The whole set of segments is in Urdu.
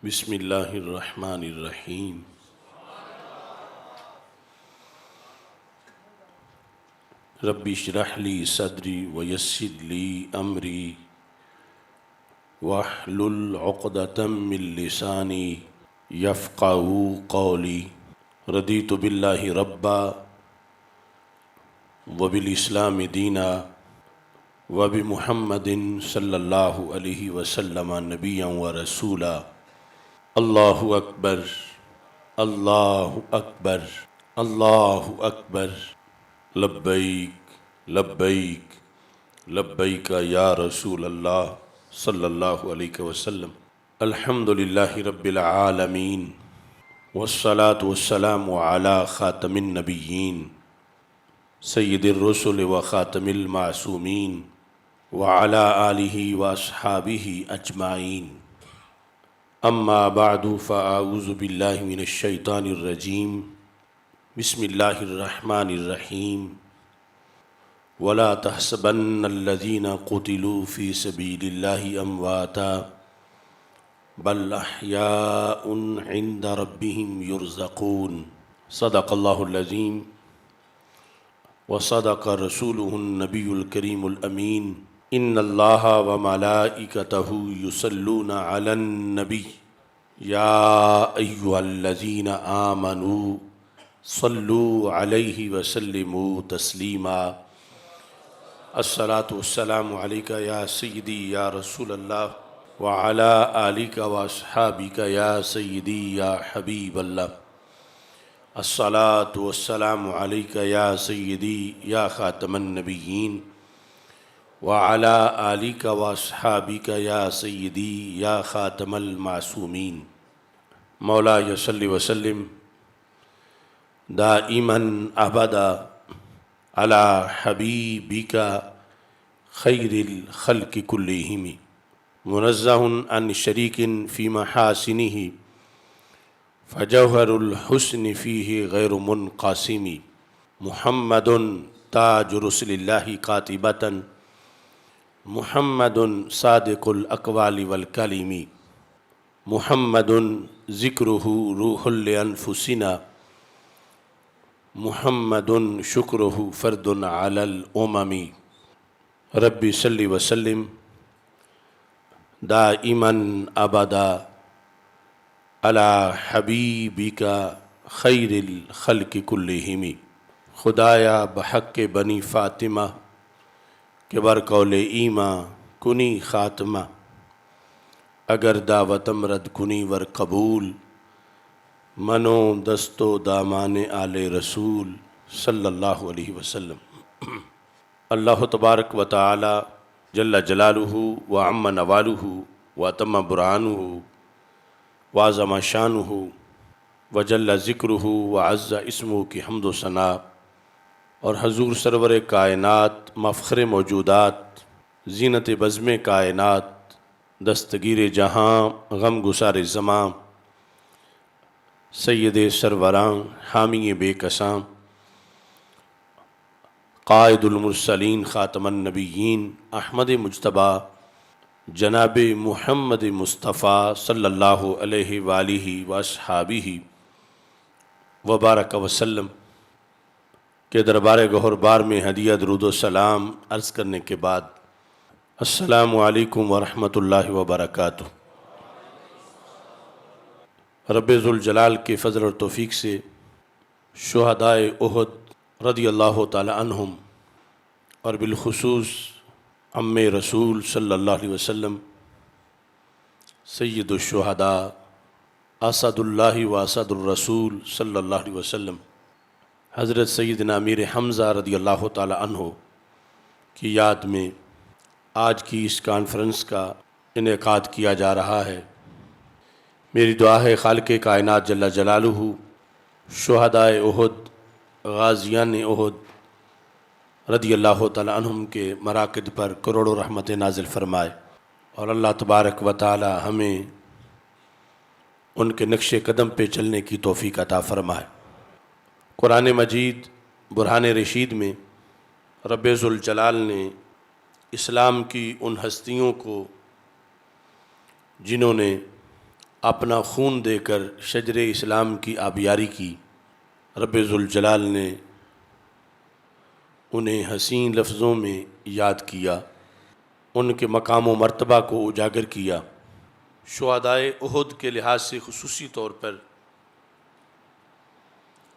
بسم اللہ الرحمن الرحیم۔ رب اشرح لی صدری ویسر لی امری واحلل عقدۃ من لسانی یفقہوا قولی۔ رضیت باللہ ربا وبالاسلام دینا وبمحمد صلی اللہ علیہ وسلم نبیا ورسولا۔ اللہ اکبر، اللہ اکبر، اللہ اکبر، لبیک لبیک لبیک یا رسول اللہ صلی اللہ علیہ وسلم۔ الحمدللہ رب العالمین والصلاة والسلام علی خاتم النبیین سید الرسل وخاتم المعصومین وعلی آلہ واصحابہ اجمعین۔ اما بعد فاعوذ باللہ من الشیطان الرجیم۔ بسم اللہ الرحمن الرحیم۔ ولا تحسبن الذین قتلوا فی سبیل اللہ امواتا بل احیاء عند ربهم یرزقون۔ صدق اللہ العظیم وصدق رسولہ النبی الکریم الامین۔ ان اللہ وملائکتہ یصلون علی النبی یا ایہا الذین آمنوا صلوا علیہ وسلموا تسلیما۔ الصلاۃ والسلام علیک یا سیدی یا رسول اللہ وعلی آلک واصحابک یا سیدی یا حبیب اللہ۔ الصلاۃ والسلام علیک یا سیدی یا خاتم النبیین وعلی آلک واصحابک یا سیدی یا خاتم المعصومین۔ مولایا صلی وسلم دائما ابدا علی حبیبک خیر الخلق کلہم، منزہ عن شریک فی محاسنہ فجوہر الحسن فیہ غیر منقسم۔ محمد تاج رسل اللہ قاطبۃ، محمد صادق الاقوال والکلم، محمد ذکرہ روح لانفسنا، محمد شکرہ فرد علی الامم۔ رب صلی وسلم دائما ابدا علی حبیبک خیر الخلق کلہم۔ خدایا بحق بنی فاطمہ کہ بر قول ایماں کنی خاتمہ، اگر دعوتم رد کنی ور قبول، منو دست و دامان آل رسول صلی اللہ علیہ وسلم۔ اللہ تبارک و تعالی جل جلالہ وعم نوالہ واتم برہانہ وعظم شانہ وجل ذکرہ وعز اسمہ کی حمد و ثنا، اور حضور سرور کائنات مفخر موجودات زینت بزم کائنات دستگیر جہاں غم گسار زماں سید سروراں حامی بے کساں قائد المرسلین خاتم النبیین احمد مجتبیٰ جناب محمد مصطفیٰ صلی اللہ علیہ وآلہ واصحابہ وبارک وسلم کے دربار گہر بار میں ہدیہ درود و سلام عرض کرنے کے بعد السلام علیکم ورحمۃ اللہ وبرکاتہ۔ رب ذوالجلال کے فضل اور توفیق سے شہدائے احد رضی اللہ تعالی عنہم اور بالخصوص عم رسول صلی اللہ علیہ وسلم سید الشہداء اسد اللہ و اسد الرسول صلی اللہ علیہ وسلم حضرت سیدنا امیر حمزہ رضی اللہ تعالی عنہ کی یاد میں آج کی اس کانفرنس کا انعقاد کیا جا رہا ہے۔ میری دعا ہے خالق کائنات جل جلالہ شہدائے احد غازیان احد رضی اللہ تعالی عنہم کے مراکد پر کروڑوں رحمت نازل فرمائے، اور اللہ تبارک و تعالی ہمیں ان کے نقش قدم پہ چلنے کی توفیق عطا فرمائے۔ قرآن مجید برہان رشید میں رب ذوالجلال نے اسلام کی ان ہستیوں کو جنہوں نے اپنا خون دے کر شجر اسلام کی آبیاری کی، رب ذوالجلال نے انہیں حسین لفظوں میں یاد کیا، ان کے مقام و مرتبہ کو اجاگر کیا۔ شہدائے احد کے لحاظ سے خصوصی طور پر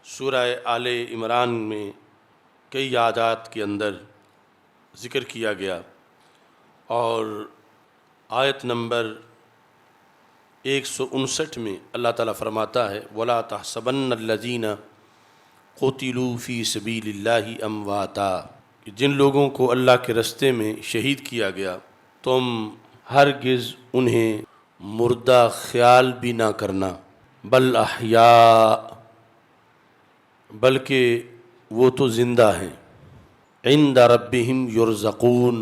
سورہ آل عمران میں کئی آیات کے اندر ذکر کیا گیا، اور آیت نمبر 159 میں اللہ تعالیٰ فرماتا ہے وَلَا تَحْسَبَنَّ الَّذِينَ قُتِلُوا فِي سَبِيلِ اللَّهِ أَمْوَاتًا، کہ جن لوگوں کو اللہ کے رستے میں شہید کیا گیا تم ہرگز انہیں مردہ خیال بھی نہ کرنا، بل احیاء، بلکہ وہ تو زندہ ہیں، عند ربہم یرزقون،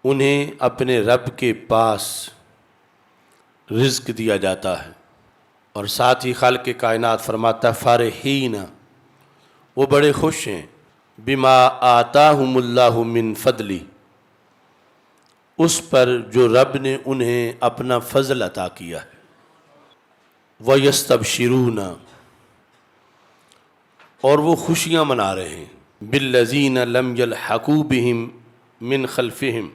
انہیں اپنے رب کے پاس رزق دیا جاتا ہے۔ اور ساتھ ہی خالق کائنات فرماتا ہے فارحین، وہ بڑے خوش ہیں، بما آتاہم اللہ من فضلی، اس پر جو رب نے انہیں اپنا فضل عطا کیا ہے، وَيَسْتَبْشِرُونَ، اور وہ خوشیاں منا رہے ہیں، بِالَّذِينَ لَمْ يَلْحَقُوا بِهِمْ مِنْ خَلْفِهِمْ،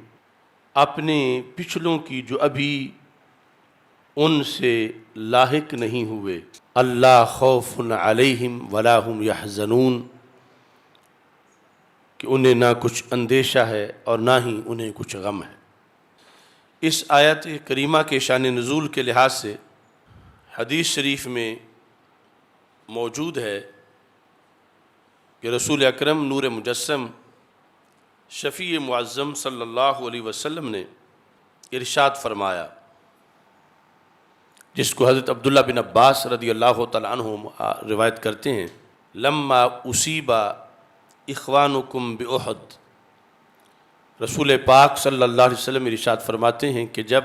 اپنے پچھلوں کی جو ابھی ان سے لاحق نہیں ہوئے، اللہ خوف علیہم ولا هم يحزنون، کہ انہیں نہ کچھ اندیشہ ہے اور نہ ہی انہیں کچھ غم ہے۔ اس آیت کریمہ کے شان نزول کے لحاظ سے حدیث شریف میں موجود ہے کہ رسول اکرم نور مجسم شفیع معظم صلی اللہ علیہ وسلم نے ارشاد فرمایا، جس کو حضرت عبداللہ بن عباس رضی اللہ تعالیٰ عنہ روایت کرتے ہیں، لما اصیب اخوانکم باحد، رسول پاک صلی اللہ علیہ وسلم ارشاد فرماتے ہیں کہ جب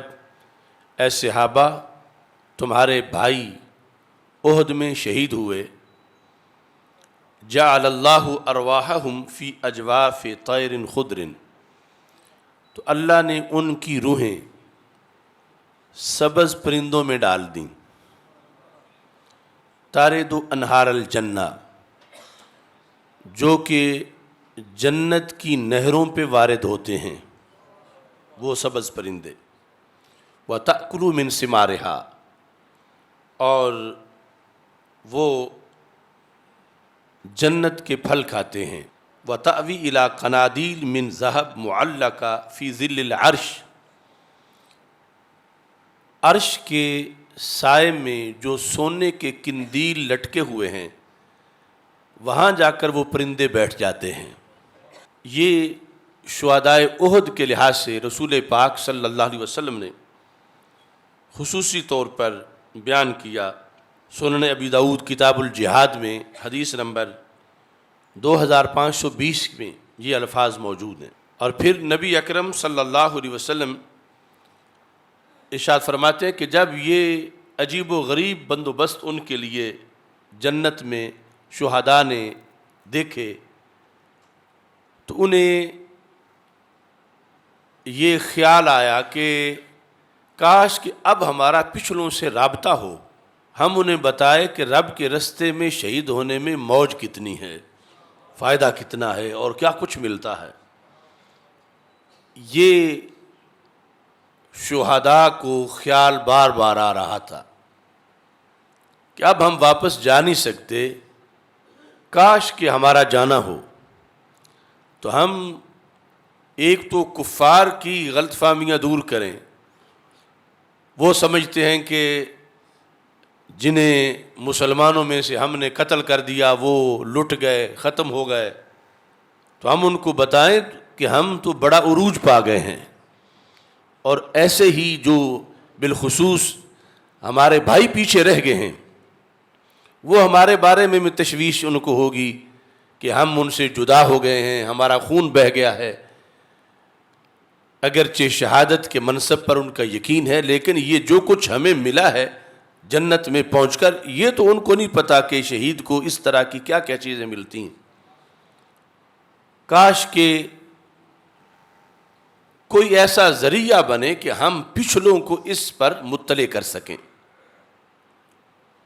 اے صحابہ تمہارے بھائی احد میں شہید ہوئے، جعل اللہ ارواحہم فی اجواف طیر خضر، تو اللہ نے ان کی روحیں سبز پرندوں میں ڈال دیں، تارد انہار الجنہ، جو کہ جنت کی نہروں پہ وارد ہوتے ہیں وہ سبز پرندے، وَتَأْكُلُ مِن ثِمَارِهَا، اور وہ جنت کے پھل کھاتے ہیں، وَتَأْوِي إِلَىٰ قَنَادِيلٍ مِّن ذَهَبٍ مُعَلَّقَةٍ فِي ظِلِّ الْعَرْشِ، عرش کے سائے میں جو سونے کے قندیل لٹکے ہوئے ہیں وہاں جا کر وہ پرندے بیٹھ جاتے ہیں۔ یہ شہدائے احد کے لحاظ سے رسول پاک صلی اللہ علیہ وسلم نے خصوصی طور پر بیان کیا۔ سنن ابی داؤد کتاب الجہاد میں حدیث نمبر 2520 میں یہ الفاظ موجود ہیں۔ اور پھر نبی اکرم صلی اللہ علیہ وسلم ارشاد فرماتے ہیں کہ جب یہ عجیب و غریب بندوبست ان کے لیے جنت میں شہداء نے دیکھے تو انہیں یہ خیال آیا کہ کاش کہ اب ہمارا پچھلوں سے رابطہ ہو، ہم انہیں بتائے کہ رب کے رستے میں شہید ہونے میں موج کتنی ہے، فائدہ کتنا ہے اور کیا کچھ ملتا ہے۔ یہ شہداء کو خیال بار بار آ رہا تھا کہ اب ہم واپس جا نہیں سکتے، کاش کہ ہمارا جانا ہو۔ تو ہم ایک تو کفار کی غلط فہمیاں دور کریں، وہ سمجھتے ہیں کہ جنہیں مسلمانوں میں سے ہم نے قتل کر دیا وہ لٹ گئے، ختم ہو گئے، تو ہم ان کو بتائیں کہ ہم تو بڑا عروج پا گئے ہیں، اور ایسے ہی جو بالخصوص ہمارے بھائی پیچھے رہ گئے ہیں وہ ہمارے بارے میں تشویش ان کو ہوگی کہ ہم ان سے جدا ہو گئے ہیں، ہمارا خون بہہ گیا ہے۔ اگرچہ شہادت کے منصب پر ان کا یقین ہے، لیکن یہ جو کچھ ہمیں ملا ہے جنت میں پہنچ کر، یہ تو ان کو نہیں پتا کہ شہید کو اس طرح کی کیا کیا چیزیں ملتی ہیں۔ کاش کہ کوئی ایسا ذریعہ بنے کہ ہم پچھلوں کو اس پر مطلع کر سکیں۔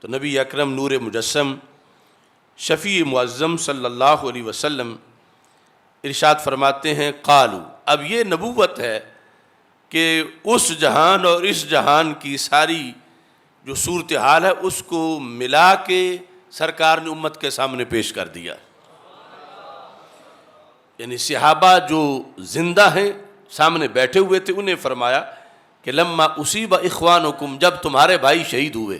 تو نبی اکرم نور مجسم شفیع معظم صلی اللہ علیہ وسلم ارشاد فرماتے ہیں قالو، اب یہ نبوت ہے کہ اس جہان اور اس جہان کی ساری جو صورتحال ہے اس کو ملا کے سرکار نے امت کے سامنے پیش کر دیا۔ یعنی صحابہ جو زندہ ہیں سامنے بیٹھے ہوئے تھے، انہیں فرمایا کہ لما اصیب اخوانکم، جب تمہارے بھائی شہید ہوئے،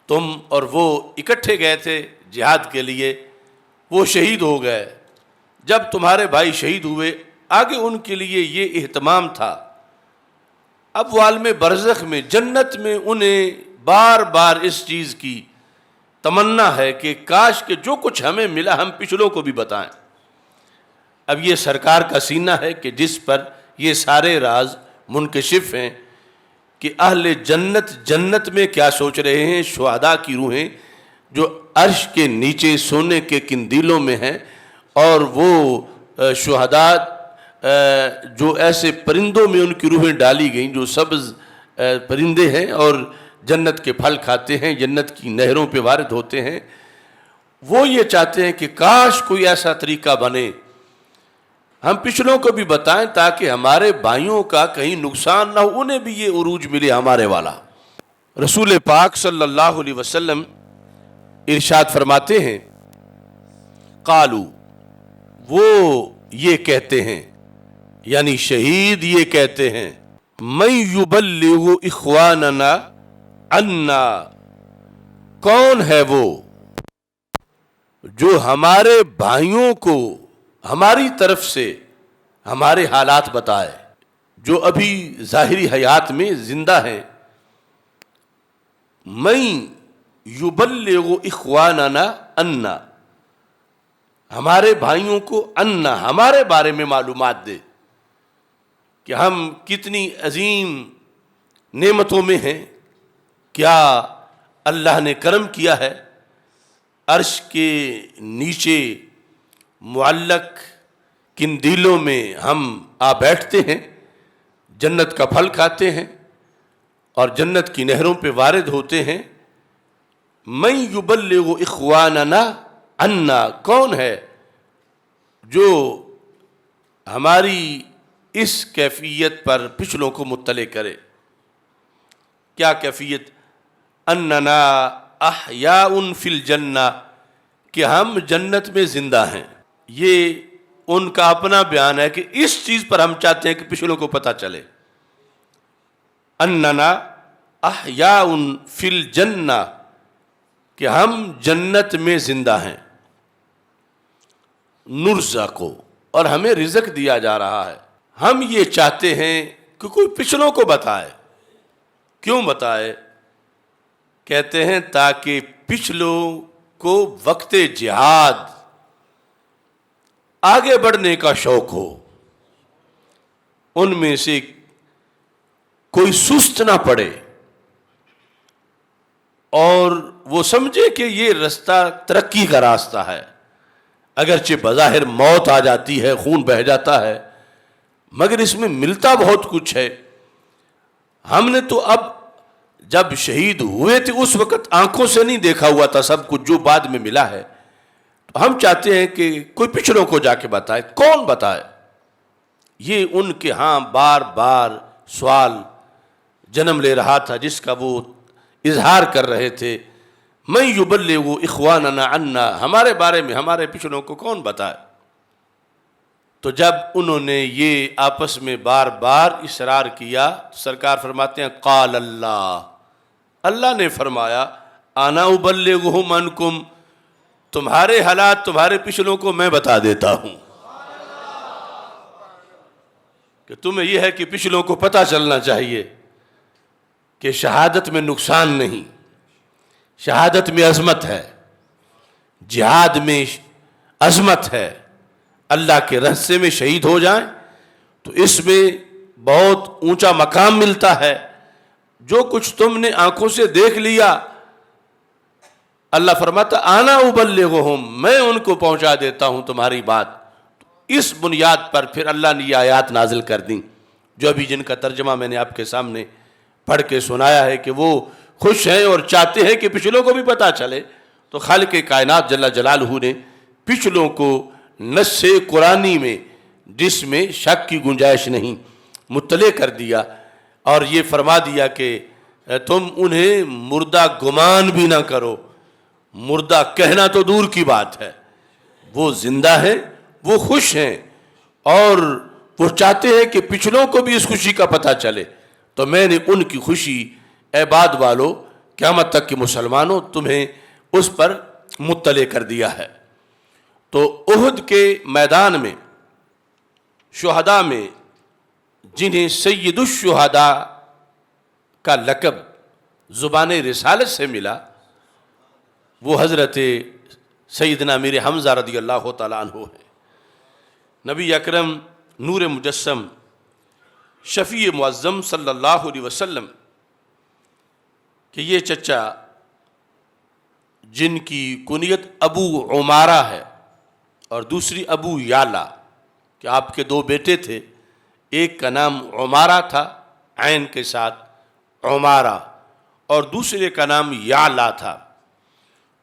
تم اور وہ اکٹھے گئے تھے جہاد کے لیے، وہ شہید ہو گئے، جب تمہارے بھائی شہید ہوئے آگے ان کے لیے یہ اہتمام تھا، اب وہ عالم برزخ میں جنت میں انہیں بار بار اس چیز کی تمنا ہے کہ کاش کہ جو کچھ ہمیں ملا ہم پچھلوں کو بھی بتائیں۔ اب یہ سرکار کا سینہ ہے کہ جس پر یہ سارے راز منکشف ہیں کہ اہل جنت جنت میں کیا سوچ رہے ہیں، شہداء کی روحیں جو عرش کے نیچے سونے کے قندیلوں میں ہیں، اور وہ شہداء جو ایسے پرندوں میں ان کی روحیں ڈالی گئیں جو سبز پرندے ہیں اور جنت کے پھل کھاتے ہیں، جنت کی نہروں پہ وارد ہوتے ہیں، وہ یہ چاہتے ہیں کہ کاش کوئی ایسا طریقہ بنے ہم پچھلوں کو بھی بتائیں تاکہ ہمارے بھائیوں کا کہیں نقصان نہ ہو، انہیں بھی یہ عروج ملے ہمارے والا۔ رسول پاک صلی اللہ علیہ وسلم ارشاد فرماتے ہیں قالو، وہ یہ کہتے ہیں، یعنی شہید یہ کہتے ہیں، من یبلغ اخواننا عنا، کون ہے وہ جو ہمارے بھائیوں کو ہماری طرف سے ہمارے حالات بتائے، جو ابھی ظاہری حیات میں زندہ ہیں۔ من یبلغ اخواننا عنا، ہمارے بھائیوں کو عنا، ہمارے بارے میں معلومات دے کہ ہم کتنی عظیم نعمتوں میں ہیں، کیا اللہ نے کرم کیا ہے، عرش کے نیچے معلق قندیلوں میں ہم آ بیٹھتے ہیں، جنت کا پھل کھاتے ہیں اور جنت کی نہروں پہ وارد ہوتے ہیں۔ من یبلغ اخواننا عنا، کون ہے جو ہماری اس کیفیت پر پچھلوں کو مطلع کرے؟ کیا کیفیت؟ اننا احیاء فی الجنہ، کہ ہم جنت میں زندہ ہیں۔ یہ ان کا اپنا بیان ہے کہ اس چیز پر ہم چاہتے ہیں کہ پچھلوں کو پتہ چلے۔ اننا احیاء فی الجنہ، کہ ہم جنت میں زندہ ہیں۔ نرزق، اور ہمیں رزق دیا جا رہا ہے۔ ہم یہ چاہتے ہیں کہ کوئی پچھلوں کو بتائے۔ کیوں بتائے؟ کہتے ہیں تاکہ پچھلوں کو وقت جہاد آگے بڑھنے کا شوق ہو، ان میں سے کوئی سست نہ پڑے اور وہ سمجھے کہ یہ راستہ ترقی کا راستہ ہے، اگرچہ بظاہر موت آ جاتی ہے، خون بہہ جاتا ہے، مگر اس میں ملتا بہت کچھ ہے۔ ہم نے تو اب جب شہید ہوئے تھے اس وقت آنکھوں سے نہیں دیکھا ہوا تھا سب کچھ جو بعد میں ملا ہے، تو ہم چاہتے ہیں کہ کوئی پچھلوں کو جا کے بتائے۔ کون بتائے؟ یہ ان کے ہاں بار بار سوال جنم لے رہا تھا جس کا وہ اظہار کر رہے تھے۔ من یبلغ اخواننا عنا، ہمارے بارے میں ہمارے پچھلوں کو کون بتائے؟ تو جب انہوں نے یہ آپس میں بار بار اصرار کیا، سرکار فرماتے ہیں قال اللہ، اللہ نے فرمایا انا ابلغہم عنکم، تمہارے حالات تمہارے پچھلوں کو میں بتا دیتا ہوں، کہ تمہیں یہ ہے کہ پچھلوں کو پتہ چلنا چاہیے کہ شہادت میں نقصان نہیں، شہادت میں عظمت ہے، جہاد میں عظمت ہے، اللہ کے راستے میں شہید ہو جائیں تو اس میں بہت اونچا مقام ملتا ہے۔ جو کچھ تم نے آنکھوں سے دیکھ لیا، اللہ فرماتا انا ابلغہم، میں ان کو پہنچا دیتا ہوں تمہاری بات۔ اس بنیاد پر پھر اللہ نے یہ آیات نازل کر دیں جو ابھی جن کا ترجمہ میں نے آپ کے سامنے پڑھ کے سنایا ہے کہ وہ خوش ہیں اور چاہتے ہیں کہ پچھلوں کو بھی پتہ چلے. تو خالق کائنات جل جلالہ نے پچھلوں کو نص قرآنی میں جس میں شک کی گنجائش نہیں مطلع کر دیا اور یہ فرما دیا کہ تم انہیں مردہ گمان بھی نہ کرو. مردہ کہنا تو دور کی بات ہے، وہ زندہ ہیں، وہ خوش ہیں اور وہ چاہتے ہیں کہ پچھلوں کو بھی اس خوشی کا پتہ چلے. تو میں نے ان کی خوشی اے بعد والو قیامت تک کے مسلمانوں تمہیں اس پر مطلع کر دیا ہے. تو احد کے میدان میں شہداء میں جنہیں سید الشہداء کا لقب زبان رسالت سے ملا وہ حضرت سیدنا امیر حمزہ رضی اللہ تعالیٰ عنہ ہے. نبی اکرم نور مجسم شفیع معظم صلی اللہ علیہ وسلم کہ یہ چچا جن کی کنیت ابو عمارہ ہے اور دوسری ابو یعلا، کہ آپ کے دو بیٹے تھے، ایک کا نام عمارہ تھا عین کے ساتھ عمارہ اور دوسرے کا نام یعلا تھا.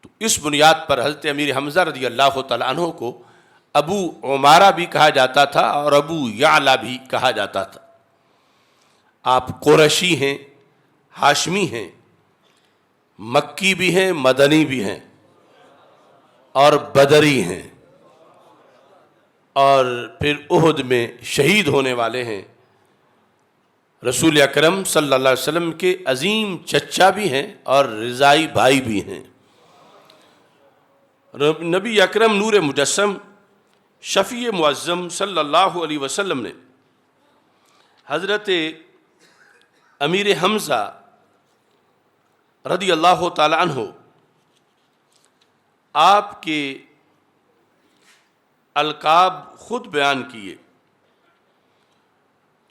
تو اس بنیاد پر حضرت امیر حمزہ رضی اللہ تعالیٰ عنہ کو ابو عمارہ بھی کہا جاتا تھا اور ابو یعلا بھی کہا جاتا تھا. آپ قریشی ہیں، ہاشمی ہیں، مکی بھی ہیں، مدنی بھی ہیں اور بدری ہیں اور پھر احد میں شہید ہونے والے ہیں. رسول اکرم صلی اللہ علیہ وسلم کے عظیم چچا بھی ہیں اور رضائی بھائی بھی ہیں. نبی اکرم نور مجسم شفیع معظم صلی اللہ علیہ وسلم نے حضرت امیر حمزہ رضی اللہ تعالی عنہ آپ کے القاب خود بیان کیے.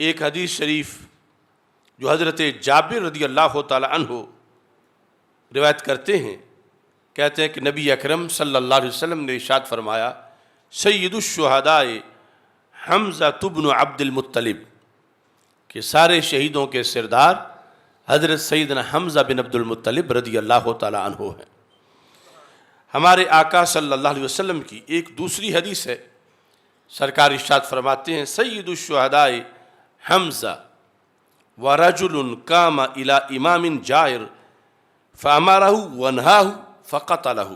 ایک حدیث شریف جو حضرت جابر رضی اللہ تعالی عنہ روایت کرتے ہیں، کہتے ہیں کہ نبی اکرم صلی اللہ علیہ وسلم نے ارشاد فرمایا سید الشہداء حمزہ بن عبد المطلب، کہ سارے شہیدوں کے سردار حضرت سیدنا حمزہ بن عبد المطلب رضی اللہ تعالی عنہ ہیں. ہمارے آقا صلی اللہ علیہ وسلم کی ایک دوسری حدیث ہے، سرکار ارشاد فرماتے ہیں سید الشہداء حمزہ ورجل قام الی امام جائر فامرہ ونہاہ فقتلہ.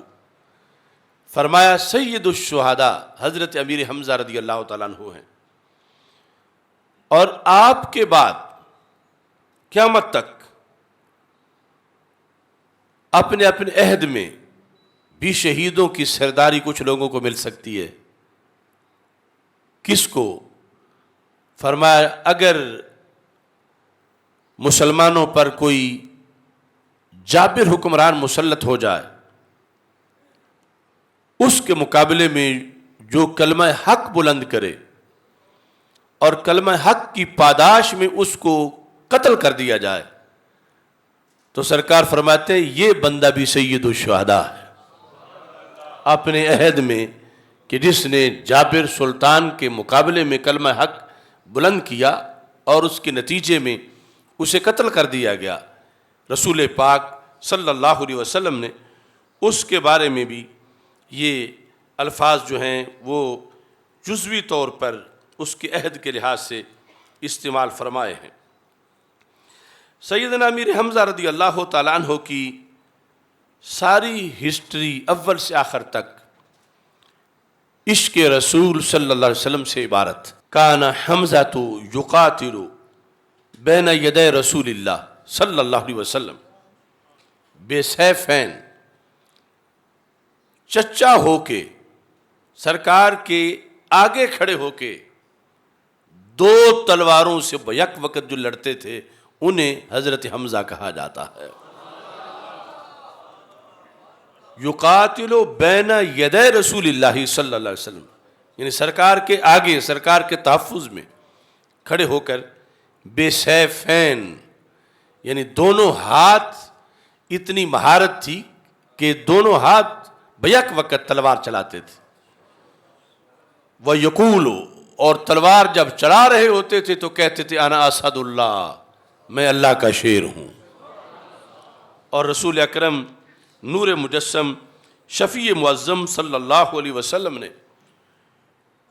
فرمایا سید الشہداء حضرت امیر حمزہ رضی اللہ تعالیٰ عنہ ہیں اور آپ کے بعد قیامت تک اپنے اپنے عہد میں بھی شہیدوں کی سرداری کچھ لوگوں کو مل سکتی ہے. کس کو؟ فرمایا اگر مسلمانوں پر کوئی جابر حکمران مسلط ہو جائے، اس کے مقابلے میں جو کلمہ حق بلند کرے اور کلمہ حق کی پاداش میں اس کو قتل کر دیا جائے، تو سرکار فرماتے ہیں یہ بندہ بھی سید الشہداء ہے. اپنے عہد میں کہ جس نے جابر سلطان کے مقابلے میں کلمہ حق بلند کیا اور اس کے نتیجے میں اسے قتل کر دیا گیا، رسول پاک صلی اللہ علیہ وسلم نے اس کے بارے میں بھی یہ الفاظ جو ہیں وہ جزوی طور پر اس کے عہد کے لحاظ سے استعمال فرمائے ہیں. سیدنا امیر حمزہ رضی اللہ تعالیٰ عنہ کی ساری ہسٹری اول سے آخر تک عشق رسول صلی اللہ علیہ وسلم سے عبارت. کان حمزہ تو یقاتل بین یدی رسول اللہ صلی اللہ علیہ وسلم بے سیفین، چچا ہو کے سرکار کے آگے کھڑے ہو کے دو تلواروں سے بیک وقت جو لڑتے تھے انہیں حضرت حمزہ کہا جاتا ہے. یقاتل بین یدی رسول اللہ صلی اللہ علیہ وسلم، یعنی سرکار کے آگے، سرکار کے تحفظ میں کھڑے ہو کر بے سیفین، یعنی دونوں ہاتھ اتنی مہارت تھی کہ کہ دونوں ہاتھ بیک وقت تلوار چلاتے تھے. وَيَقُولُ، اور تلوار جب چلا رہے ہوتے تھے تو کہتے تھے انا اسد اللہ، میں اللہ کا شیر ہوں۔ اور رسول اکرم نور مجسم شفیع معظم صلی اللہ علیہ وسلم نے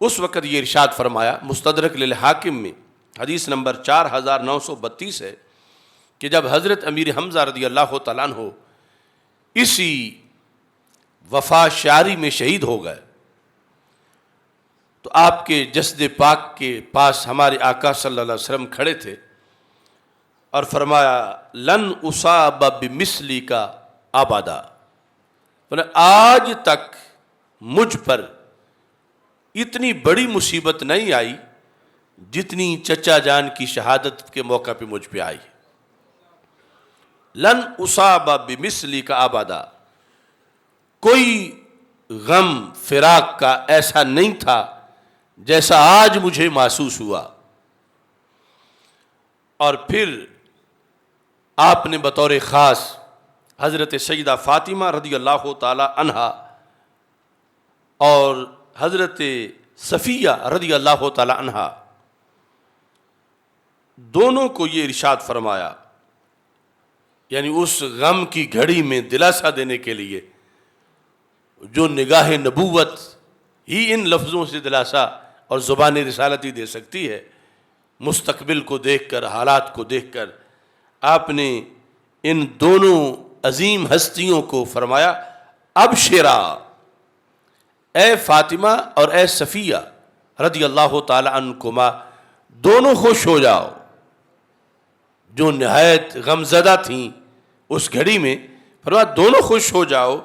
اس وقت یہ ارشاد فرمایا، مستدرک للحاکم میں حدیث نمبر 4932 ہے، کہ جب حضرت امیر حمزہ رضی اللہ تعالیٰ عنہ اسی وفا شعری میں شہید ہو گئے تو آپ کے جسد پاک کے پاس ہمارے آقا صلی اللہ علیہ وسلم کھڑے تھے اور فرمایا لن اصاب بمثلی کا ابدا، آج تک مجھ پر اتنی بڑی مصیبت نہیں آئی جتنی چچا جان کی شہادت کے موقع پہ مجھ پہ آئی۔ لن اصاب بمثلی کا ابدا، کوئی غم فراق کا ایسا نہیں تھا جیسا آج مجھے محسوس ہوا۔ اور پھر آپ نے بطور خاص حضرت سیدہ فاطمہ رضی اللہ تعالی عنہا اور حضرت صفیہ رضی اللہ تعالی عنہا دونوں کو یہ ارشاد فرمایا، یعنی اس غم کی گھڑی میں دلاسا دینے کے لیے جو نگاہ نبوت ہی ان لفظوں سے دلاسا اور زبان رسالت ہی دے سکتی ہے، مستقبل کو دیکھ کر، حالات کو دیکھ کر آپ نے ان دونوں عظیم ہستیوں کو فرمایا ابشرا، اے فاطمہ اور اے صفیہ رضی اللہ تعالی عنکما، دونوں خوش ہو جاؤ۔ جو نہایت غمزدہ تھیں اس گھڑی میں فرمایا دونوں خوش ہو جاؤ،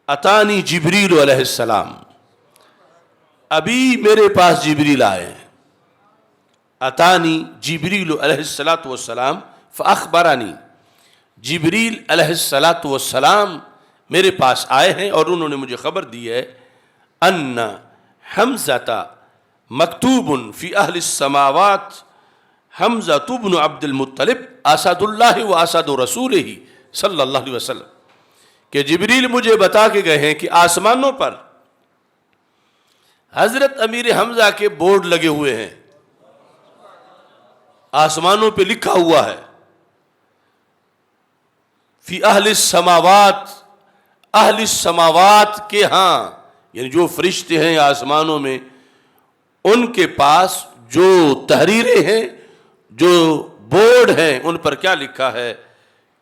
اتانی جبریل علیہ السلام، ابھی میرے پاس جبریل آئے ہیں، اتانی جبریل علیہ السلام فاخبرانی، جبریل علیہ السلام میرے پاس آئے ہیں اور انہوں نے مجھے خبر دی ہے ان حمزہ مکتوب فی اہل السماوات حمزہ بن عبد المطلب اسد اللہ و اسد رسولہ صلی اللہ علیہ وسلم، کہ جبریل مجھے بتا کے گئے ہیں کہ آسمانوں پر حضرت امیر حمزہ کے بورڈ لگے ہوئے ہیں، آسمانوں پہ لکھا ہوا ہے فی اہل السماوات، اہل السماوات کے ہاں، یعنی جو فرشتے ہیں آسمانوں میں ان کے پاس جو تحریریں ہیں، جو بورڈ ہیں، ان پر کیا لکھا ہے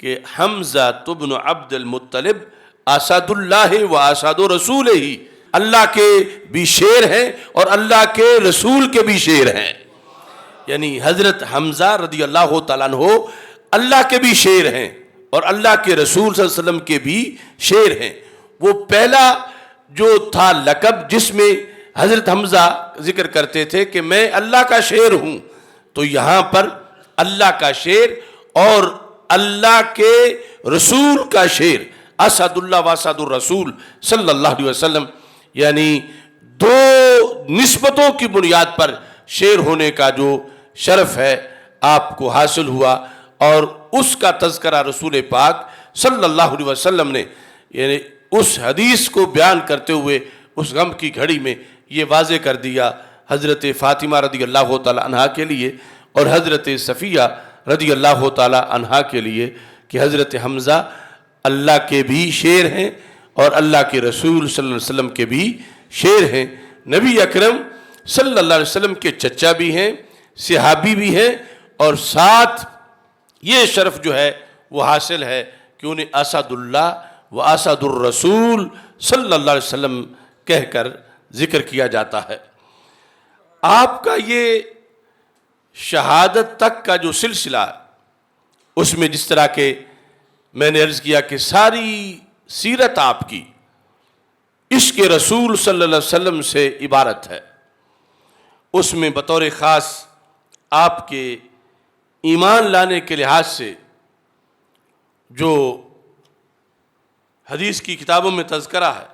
کہ حمزہ بن عبد المطلب اسد اللہ و اسد رسولہ، اللہ کے بھی شیر ہیں اور اللہ کے رسول کے بھی شیر ہیں، یعنی حضرت حمزہ رضی اللہ تعالیٰ عنہ اللہ کے بھی شیر ہیں اور اللہ کے رسول صلی اللہ علیہ وسلم کے بھی شیر ہیں۔ وہ پہلا جو تھا لقب جس میں حضرت حمزہ ذکر کرتے تھے کہ میں اللہ کا شیر ہوں، تو یہاں پر اللہ کا شیر اور اللہ کے رسول کا شیر، اسد اللہ و اسد الرسول صلی اللہ علیہ وسلم، یعنی دو نسبتوں کی بنیاد پر شیر ہونے کا جو شرف ہے آپ کو حاصل ہوا، اور اس کا تذکرہ رسول پاک صلی اللہ علیہ وسلم نے یعنی اس حدیث کو بیان کرتے ہوئے اس غم کی گھڑی میں یہ واضح کر دیا حضرت فاطمہ رضی اللہ تعالی عنہا کے لیے اور حضرت صفیہ رضی اللہ تعالی عنہا کے لیے کہ حضرت حمزہ اللہ کے بھی شیر ہیں اور اللہ کے رسول صلی اللہ علیہ وسلم کے بھی شیر ہیں، نبی اکرم صلی اللہ علیہ وسلم کے چچا بھی ہیں، صحابی بھی ہیں، اور ساتھ یہ شرف جو ہے وہ حاصل ہے کہ انہیں اسد اللہ و اسد الرسول صلی اللہ علیہ وسلم کہہ کر ذکر کیا جاتا ہے۔ آپ کا یہ شہادت تک کا جو سلسلہ اس میں جس طرح کے میں نے عرض کیا کہ ساری سیرت آپ کی عشق رسول صلی اللہ علیہ وسلم سے عبارت ہے، اس میں بطور خاص آپ کے ایمان لانے کے لحاظ سے جو حدیث کی کتابوں میں تذکرہ ہے،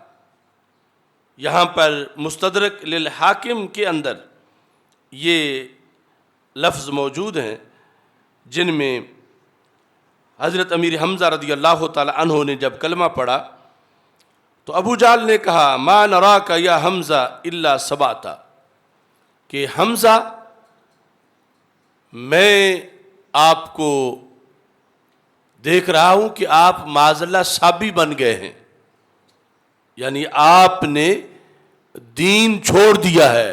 یہاں پر مستدرک للحاکم کے اندر یہ لفظ موجود ہیں جن میں حضرت امیر حمزہ رضی اللہ تعالی عنہ نے جب کلمہ پڑھا تو ابو جہل نے کہا ما نراک یا حمزہ الا سباتا، کہ حمزہ میں آپ کو دیکھ رہا ہوں کہ آپ معاذ اللہ صابی بن گئے ہیں، یعنی آپ نے دین چھوڑ دیا ہے،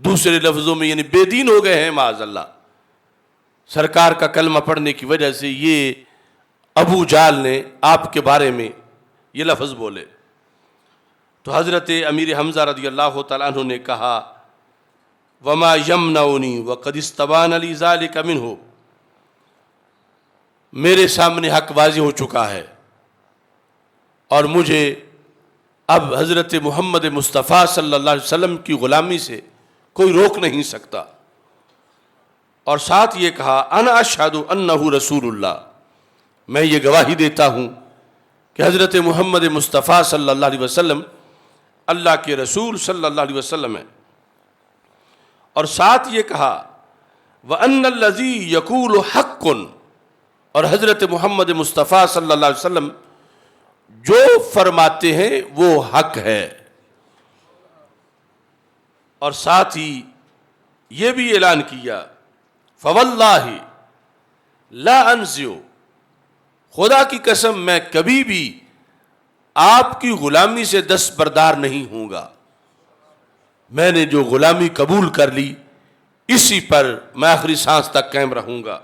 دوسرے لفظوں میں یعنی بے دین ہو گئے ہیں معاذ اللہ۔ سرکار کا کلمہ پڑھنے کی وجہ سے یہ ابو جہل نے آپ کے بارے میں یہ لفظ بولے۔ تو حضرت امیر حمزہ رضی اللہ تعالیٰ عنہ نے کہا وما یمنعنی وقد استبان لی ذلک منہ، میرے سامنے حق واضح ہو چکا ہے اور مجھے اب حضرت محمد مصطفیٰ صلی اللہ علیہ وسلم کی غلامی سے کوئی روک نہیں سکتا۔ اور ساتھ یہ کہا انا اشہد انہ رسول اللہ، میں یہ گواہی دیتا ہوں کہ حضرت محمد مصطفیٰ صلی اللہ علیہ وسلم اللہ کے رسول صلی اللہ علیہ وسلم ہے۔ اور ساتھ یہ کہا وَأَنَّ الَّذِي يَقُولُ حَقٌّ، اور حضرت محمد مصطفیٰ صلی اللہ علیہ وسلم جو فرماتے ہیں وہ حق ہے۔ اور ساتھ ہی یہ بھی اعلان کیا فَوَاللَّهِ لَا أَنْزِعُ، خدا کی قسم میں کبھی بھی آپ کی غلامی سے دستبردار نہیں ہوں گا، میں نے جو غلامی قبول کر لی اسی پر میں آخری سانس تک قائم رہوں گا۔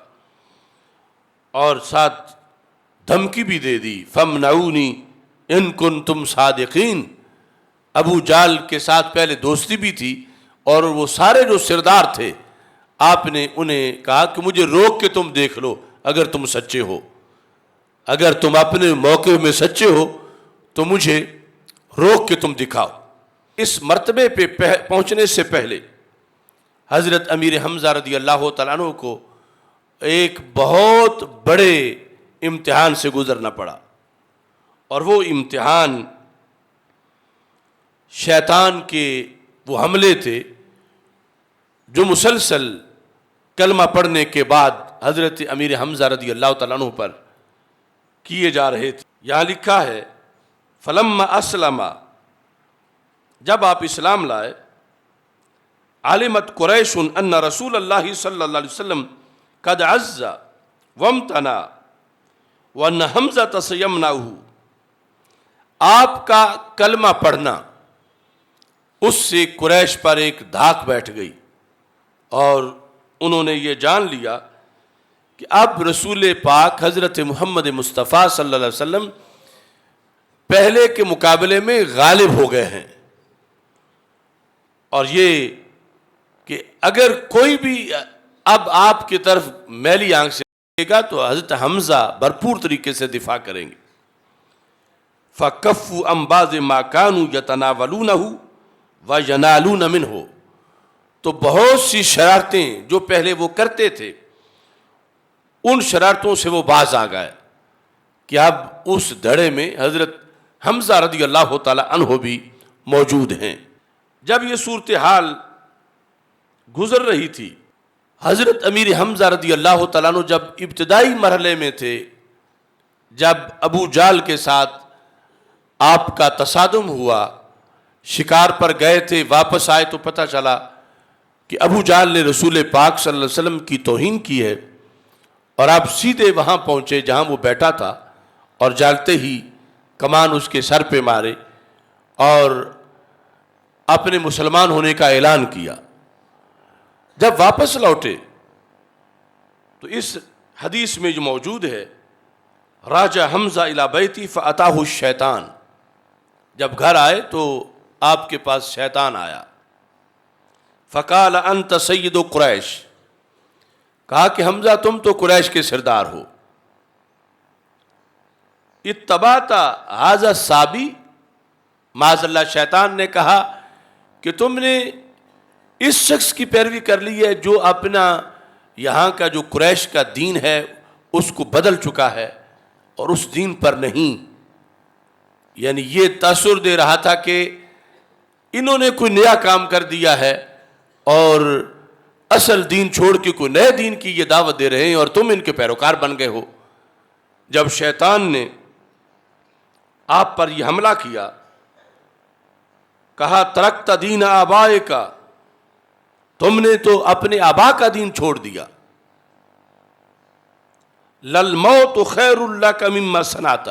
اور ساتھ دھمکی بھی دے دی فَمْنَعُونِي إِن كُنتُمْ صَادِقِينَ، ابو جہل کے ساتھ پہلے دوستی بھی تھی اور وہ سارے جو سردار تھے آپ نے انہیں کہا کہ مجھے روک کے تم دیکھ لو اگر تم سچے ہو، اگر تم اپنے موقع میں سچے ہو تو مجھے روک کے تم دکھاؤ۔ اس مرتبے پہ پہنچنے سے پہلے حضرت امیر حمزہ رضی اللہ تعالیٰ عنہ کو ایک بہت بڑے امتحان سے گزرنا پڑا، اور وہ امتحان شیطان کے وہ حملے تھے جو مسلسل کلمہ پڑھنے کے بعد حضرت امیر حمزہ رضی اللہ تعالیٰ عنہ پر کیے جا رہے تھے۔ یہاں لکھا ہے فلما اسلم، جب آپ اسلام لائے، علمت قریش ان رسول اللہ صلی اللہ علیہ وسلم قد عز وامتنع وان حمزہ سیمنعہ، آپ کا کلمہ پڑھنا اس سے قریش پر ایک دھاک بیٹھ گئی، اور انہوں نے یہ جان لیا کہ اب رسول پاک حضرت محمد مصطفیٰ صلی اللہ علیہ وسلم پہلے کے مقابلے میں غالب ہو گئے ہیں، اور یہ کہ اگر کوئی بھی اب آپ کی طرف میلی آنکھ سے دیکھے گا تو حضرت حمزہ بھرپور طریقے سے دفاع کریں گے۔ فَكَفُّوا عَن بَعْضِ مَا كَانُوا يَتَنَاوَلُونَهُ وَيَنَالُونَ مِنْهُ، تو بہت سی شرارتیں جو پہلے وہ کرتے تھے ان شرارتوں سے وہ باز آ گئے کہ اب اس دھڑے میں حضرت حمزہ رضی اللہ تعالی عنہ بھی موجود ہیں۔ جب یہ صورتحال گزر رہی تھی، حضرت امیر حمزہ رضی اللہ تعالیٰ عنہ جب ابتدائی مرحلے میں تھے، جب ابو جہل کے ساتھ آپ کا تصادم ہوا، شکار پر گئے تھے، واپس آئے تو پتہ چلا کہ ابو جہل نے رسول پاک صلی اللہ علیہ وسلم کی توہین کی ہے، اور آپ سیدھے وہاں پہنچے جہاں وہ بیٹھا تھا، اور جالتے ہی کمان اس کے سر پہ مارے اور اپنے مسلمان ہونے کا اعلان کیا۔ جب واپس لوٹے تو اس حدیث میں جو موجود ہے راجع حمزہ الی بیتی فاتاہ الشیطان، جب گھر آئے تو آپ کے پاس شیطان آیا، فقال انت سید قریش، کہا کہ حمزہ تم تو قریش کے سردار ہو، اتبعت ھذا الصابی، معاذ اللہ شیطان نے کہا کہ تم نے اس شخص کی پیروی کر لی ہے جو اپنا یہاں کا جو قریش کا دین ہے اس کو بدل چکا ہے اور اس دین پر نہیں، یعنی یہ تاثر دے رہا تھا کہ انہوں نے کوئی نیا کام کر دیا ہے اور اصل دین چھوڑ کے کوئی نئے دین کی یہ دعوت دے رہے ہیں اور تم ان کے پیروکار بن گئے ہو۔ جب شیطان نے آپ پر یہ حملہ کیا، کہا ترکت دین آبائے کا تم نے تو اپنے آبا کا دین چھوڑ دیا. للموت خیر لک مما صنعت.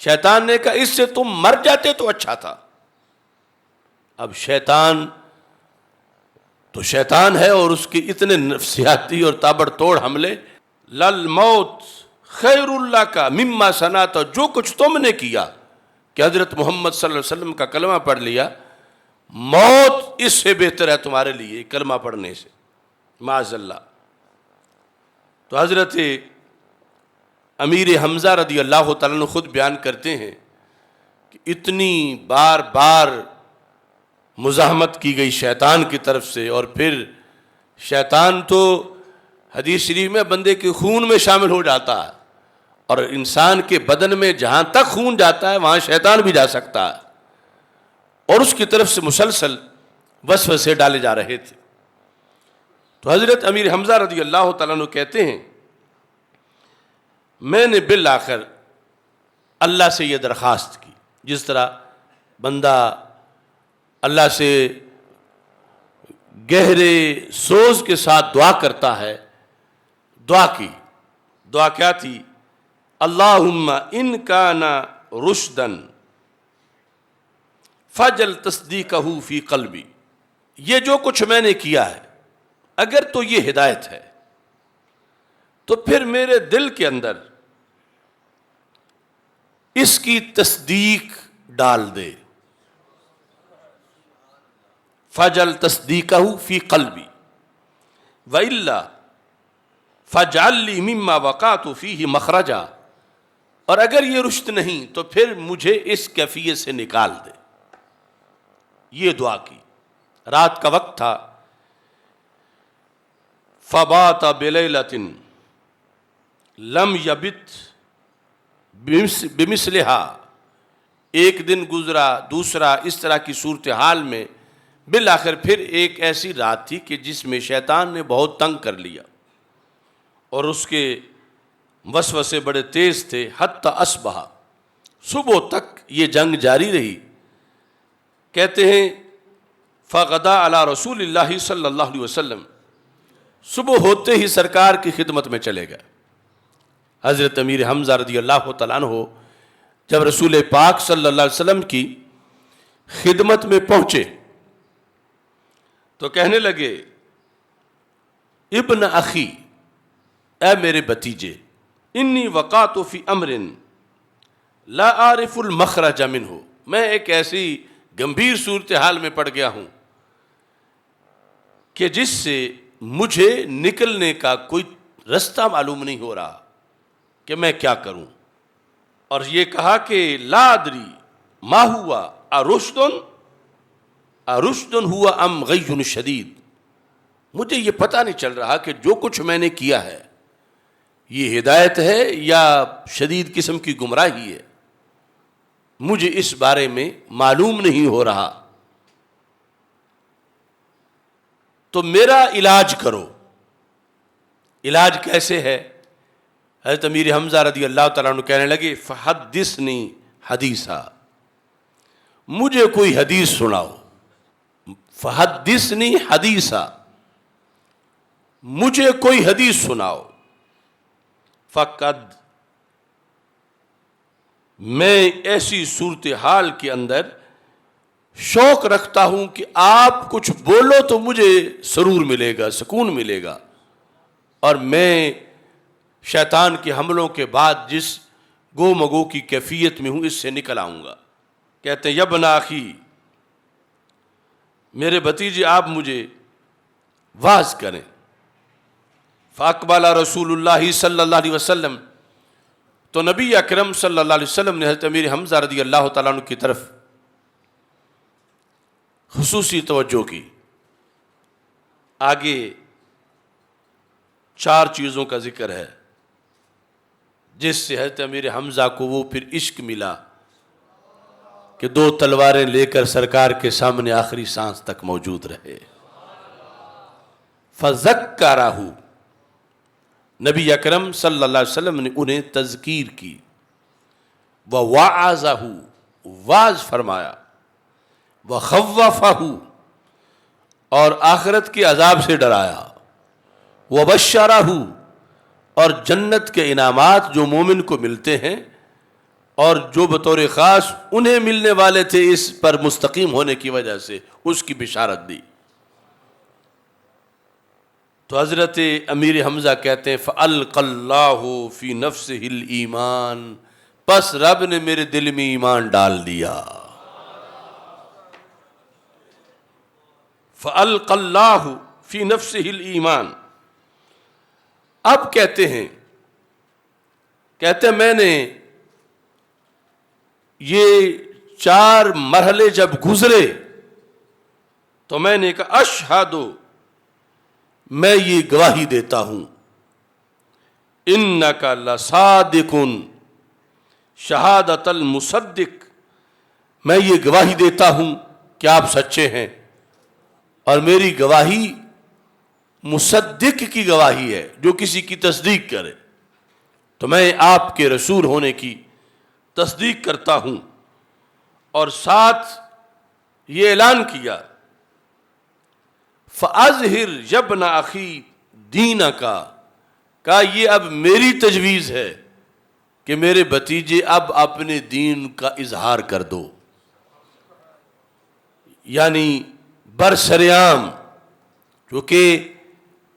شیطان نے کہا اس سے تم مر جاتے تو اچھا تھا. اب شیطان تو شیطان ہے اور اس کے اتنے نفسیاتی اور تابڑ توڑ حملے. للموت خیر لک مما صنعت. جو کچھ تم نے کیا کہ حضرت محمد صلی اللہ علیہ وسلم کا کلمہ پڑھ لیا، موت اس سے بہتر ہے تمہارے لیے کلمہ پڑھنے سے، معاذ اللہ. تو حضرت امیر حمزہ رضی اللہ تعالیٰ عنہ خود بیان کرتے ہیں کہ اتنی بار بار مزاحمت کی گئی شیطان کی طرف سے، اور پھر شیطان تو حدیث شریف میں بندے کے خون میں شامل ہو جاتا ہے، اور انسان کے بدن میں جہاں تک خون جاتا ہے وہاں شیطان بھی جا سکتا ہے، اور اس کی طرف سے مسلسل وسوسے ڈالے جا رہے تھے. تو حضرت امیر حمزہ رضی اللہ تعالیٰ عنہ کہتے ہیں میں نے بالآخر اللہ سے یہ درخواست کی، جس طرح بندہ اللہ سے گہرے سوز کے ساتھ دعا کرتا ہے، دعا کی. دعا کیا تھی؟ اللہم ان کان رشدن فجل تصدیقہ فی قلبی. یہ جو کچھ میں نے کیا ہے اگر تو یہ ہدایت ہے تو پھر میرے دل کے اندر اس کی تصدیق ڈال دے. فجل تصدیقہ فی قلبی وإلا فاجعل لی مما وقعت فیہ مخرجا. اور اگر یہ رشد نہیں تو پھر مجھے اس کیفیت سے نکال دے. یہ دعا کی. رات کا وقت تھا. فبات بلیلۃ لم یبت بمثلہا. ایک دن گزرا، دوسرا، اس طرح کی صورتحال میں بالآخر پھر ایک ایسی رات تھی کہ جس میں شیطان نے بہت تنگ کر لیا اور اس کے وسوسے بڑے تیز تھے. حتی اصبح، صبح تک یہ جنگ جاری رہی. کہتے ہیں فغدا علی رسول اللہ صلی اللہ علیہ وسلم. صبح ہوتے ہی سرکار کی خدمت میں چلے گئے. حضرت امیر حمزہ رضی اللہ تعالیٰ عنہ جب رسول پاک صلی اللہ علیہ وسلم کی خدمت میں پہنچے تو کہنے لگے ابن اخی، اے میرے بھتیجے، انی وقعت فی امر لا اعرف المخرج منہ. میں ایک ایسی گمبھیر صورتحال میں پڑ گیا ہوں کہ جس سے مجھے نکلنے کا کوئی رستہ معلوم نہیں ہو رہا کہ میں کیا کروں. اور یہ کہا کہ لا ادری ما ہوا ارشد ہوا ام غی شدید. مجھے یہ پتہ نہیں چل رہا کہ جو کچھ میں نے کیا ہے یہ ہدایت ہے یا شدید قسم کی گمراہی ہے. مجھے اس بارے میں معلوم نہیں ہو رہا، تو میرا علاج کرو. علاج کیسے ہے؟ حضرت امیر حمزہ رضی اللہ تعالیٰ عنہ کہنے لگے فحدثنی حدیثا. مجھے کوئی حدیث سناؤ. فحدثنی حدیثا، مجھے کوئی حدیث سناؤ. فقد، میں ایسی صورتحال کے اندر شوق رکھتا ہوں کہ آپ کچھ بولو تو مجھے سرور ملے گا، سکون ملے گا، اور میں شیطان کے حملوں کے بعد جس گو مگو کی کیفیت میں ہوں اس سے نکل آؤں گا. کہتے ہیں یبن اخی، میرے بھتیجے آپ مجھے واعظ کریں. فاقبل رسول اللہ صلی اللہ علیہ وسلم، تو نبی اکرم صلی اللہ علیہ وسلم نے حضرت امیر حمزہ رضی اللہ تعالیٰ عنہ کی طرف خصوصی توجہ کی. آگے 4 چیزوں کا ذکر ہے جس سے حضرت امیر حمزہ کو وہ پھر عشق ملا کہ 2 تلواریں لے کر سرکار کے سامنے آخری سانس تک موجود رہے. فذکرہ، نبی اکرم صلی اللہ علیہ وسلم نے انہیں تذکیر کی. وَوَعَظَهُ، واعظ فرمایا. وَخَوَّفَهُ، اور آخرت کے عذاب سے ڈرایا، وبشرہ، اور جنت کے انعامات جو مومن کو ملتے ہیں اور جو بطور خاص انہیں ملنے والے تھے اس پر مستقیم ہونے کی وجہ سے، اس کی بشارت دی۔ تو حضرت امیر حمزہ کہتے ہیں فَأَلْقَ اللَّهُ فِي نَفْسِهِ الْإِيمَانِ، پس رب نے میرے دل میں ایمان ڈال دیا۔ فَأَلْقَ اللَّهُ فِي نَفْسِهِ الْإِيمَانِ، اب کہتے ہیں میں نے یہ 4 مرحلے جب گزرے تو میں نے کہا اشہد، میں یہ گواہی دیتا ہوں، انک لصادق شہادت المصدق، میں یہ گواہی دیتا ہوں کہ آپ سچے ہیں، اور میری گواہی مصدق کی گواہی ہے، جو کسی کی تصدیق کرے۔ تو میں آپ کے رسول ہونے کی تصدیق کرتا ہوں، اور ساتھ یہ اعلان کیا فَأَظْهِرْ يَبْنَ أَخِي دِينَكَ، کہا یہ اب میری تجویز ہے کہ میرے بھتیجے اب اپنے دین کا اظہار کر دو، یعنی برسریام، کیونکہ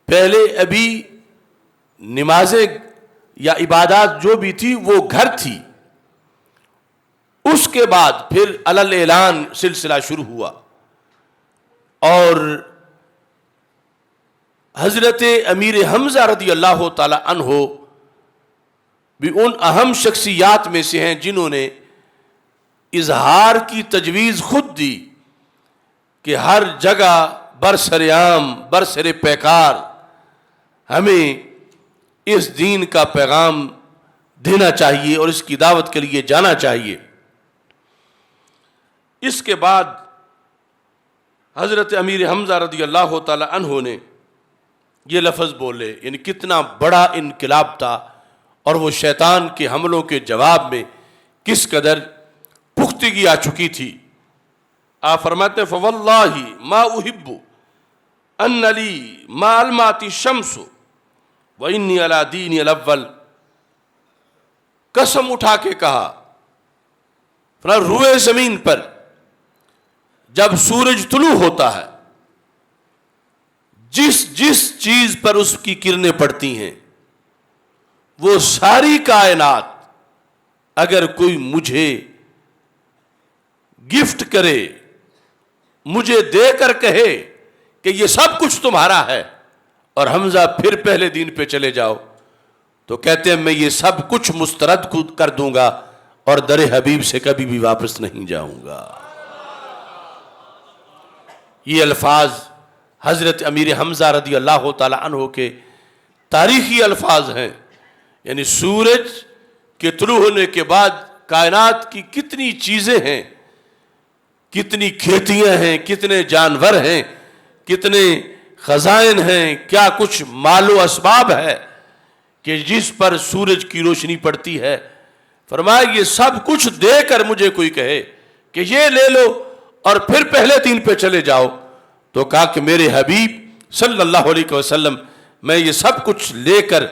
پہلے ابھی نمازیں یا عبادات جو بھی تھی وہ گھر تھی، اس کے بعد پھر علی اعلان سلسلہ شروع ہوا، اور حضرت امیر حمزہ رضی اللہ تعالی عنہ بھی ان اہم شخصیات میں سے ہیں جنہوں نے اظہار کی تجویز خود دی کہ ہر جگہ برسریام برسر پیکار ہمیں اس دین کا پیغام دینا چاہیے اور اس کی دعوت کے لیے جانا چاہیے۔ اس کے بعد حضرت امیر حمزہ رضی اللہ تعالی عنہ نے یہ لفظ بولے، یعنی کتنا بڑا انقلاب تھا، اور وہ شیطان کے حملوں کے جواب میں کس قدر پختگی آ چکی تھی۔ آپ فرماتے ہیں فَوَاللَّهِ مَا أُحِبُّ أَنَّ لِي مَا أَلْمَعَتِ الشَّمْسُ وَإِنِّي عَلَى دِينِ الْأَوَّلِ، قسم اٹھا کے کہا، روئے زمین پر جب سورج طلوع ہوتا ہے، جس چیز پر اس کی کرنیں پڑتی ہیں، وہ ساری کائنات اگر کوئی مجھے گفٹ کرے، مجھے دے کر کہے کہ یہ سب کچھ تمہارا ہے اور حمزہ پھر پہلے دین پہ چلے جاؤ، تو کہتے ہیں میں یہ سب کچھ مسترد کر دوں گا اور در حبیب سے کبھی بھی واپس نہیں جاؤں گا۔ یہ الفاظ حضرت امیر حمزہ رضی اللہ تعالی عنہ کے تاریخی الفاظ ہیں، یعنی سورج کے طلوع ہونے کے بعد کائنات کی کتنی چیزیں ہیں، کتنی کھیتیاں ہیں، کتنے جانور ہیں، کتنے خزائن ہیں، کیا کچھ مال و اسباب ہے کہ جس پر سورج کی روشنی پڑتی ہے۔ فرمایا یہ سب کچھ دے کر مجھے کوئی کہے کہ یہ لے لو اور پھر پہلے دین پہ چلے جاؤ، تو کہا کہ میرے حبیب صلی اللہ علیہ وسلم میں یہ سب کچھ لے کر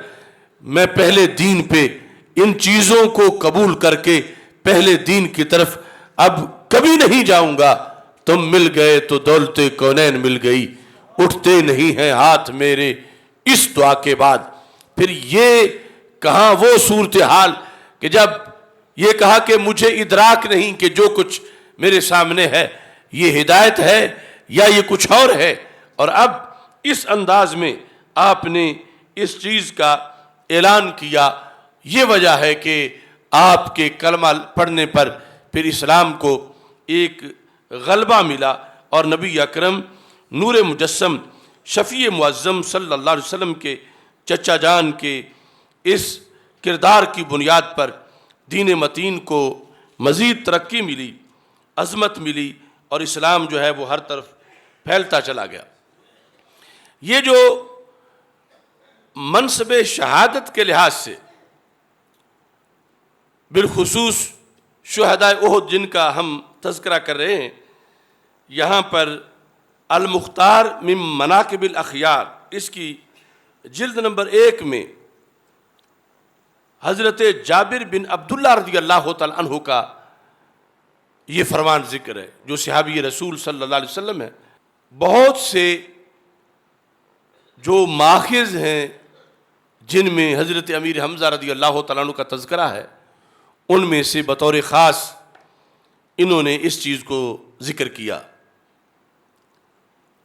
میں پہلے دین پہ ان چیزوں کو قبول کر کے پہلے دین کی طرف اب کبھی نہیں جاؤں گا۔ تم مل گئے تو دولت کونین مل گئی، اٹھتے نہیں ہیں ہاتھ میرے اس دعا کے بعد۔ پھر یہ کہاں وہ صورتحال کہ جب یہ کہا کہ مجھے ادراک نہیں کہ جو کچھ میرے سامنے ہے یہ ہدایت ہے یا یہ کچھ اور ہے، اور اب اس انداز میں آپ نے اس چیز کا اعلان کیا۔ یہ وجہ ہے کہ آپ کے کلمہ پڑھنے پر پھر اسلام کو ایک غلبہ ملا، اور نبی اکرم نور مجسم شفیع معظم صلی اللہ علیہ وسلم کے چچا جان کے اس کردار کی بنیاد پر دین متین کو مزید ترقی ملی، عظمت ملی، اور اسلام جو ہے وہ ہر طرف پھیلتا چلا گیا۔ یہ جو منصب شہادت کے لحاظ سے بالخصوص شہدائے احد جن کا ہم تذکرہ کر رہے ہیں، یہاں پر المختار من مناقب الاخیار، اس کی جلد نمبر 1 میں حضرت جابر بن عبداللہ رضی اللہ تعالیٰ عنہ کا یہ فرمان ذکر ہے، جو صحابی رسول صلی اللہ علیہ وسلم ہے۔ بہت سے جو ماخذ ہیں جن میں حضرت امیر حمزہ رضی اللہ تعالیٰ عنہ کا تذکرہ ہے، ان میں سے بطور خاص انہوں نے اس چیز کو ذکر کیا۔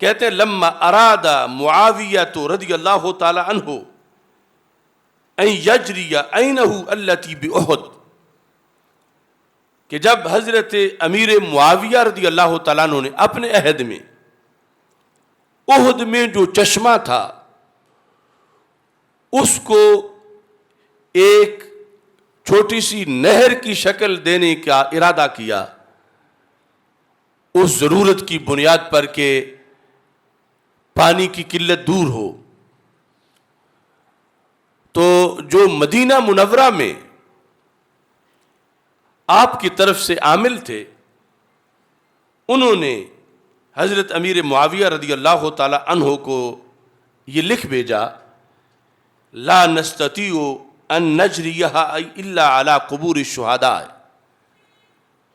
کہتے ہیں لما اراد معاویہ رضی اللہ تعالیٰ عنہ ان یجری عینہ التی باحد، کہ جب حضرت امیر معاویہ رضی اللہ تعالیٰ عنہ نے اپنے عہد میں احد میں جو چشمہ تھا اس کو ایک چھوٹی سی نہر کی شکل دینے کا ارادہ کیا، اس ضرورت کی بنیاد پر کہ پانی کی قلت دور ہو، تو جو مدینہ منورہ میں آپ کی طرف سے عامل تھے، انہوں نے حضرت امیر معاویہ رضی اللہ تعالی عنہ کو یہ لکھ بھیجا، لا نستطیع ان نجریہا الا علی قبور الشہداء،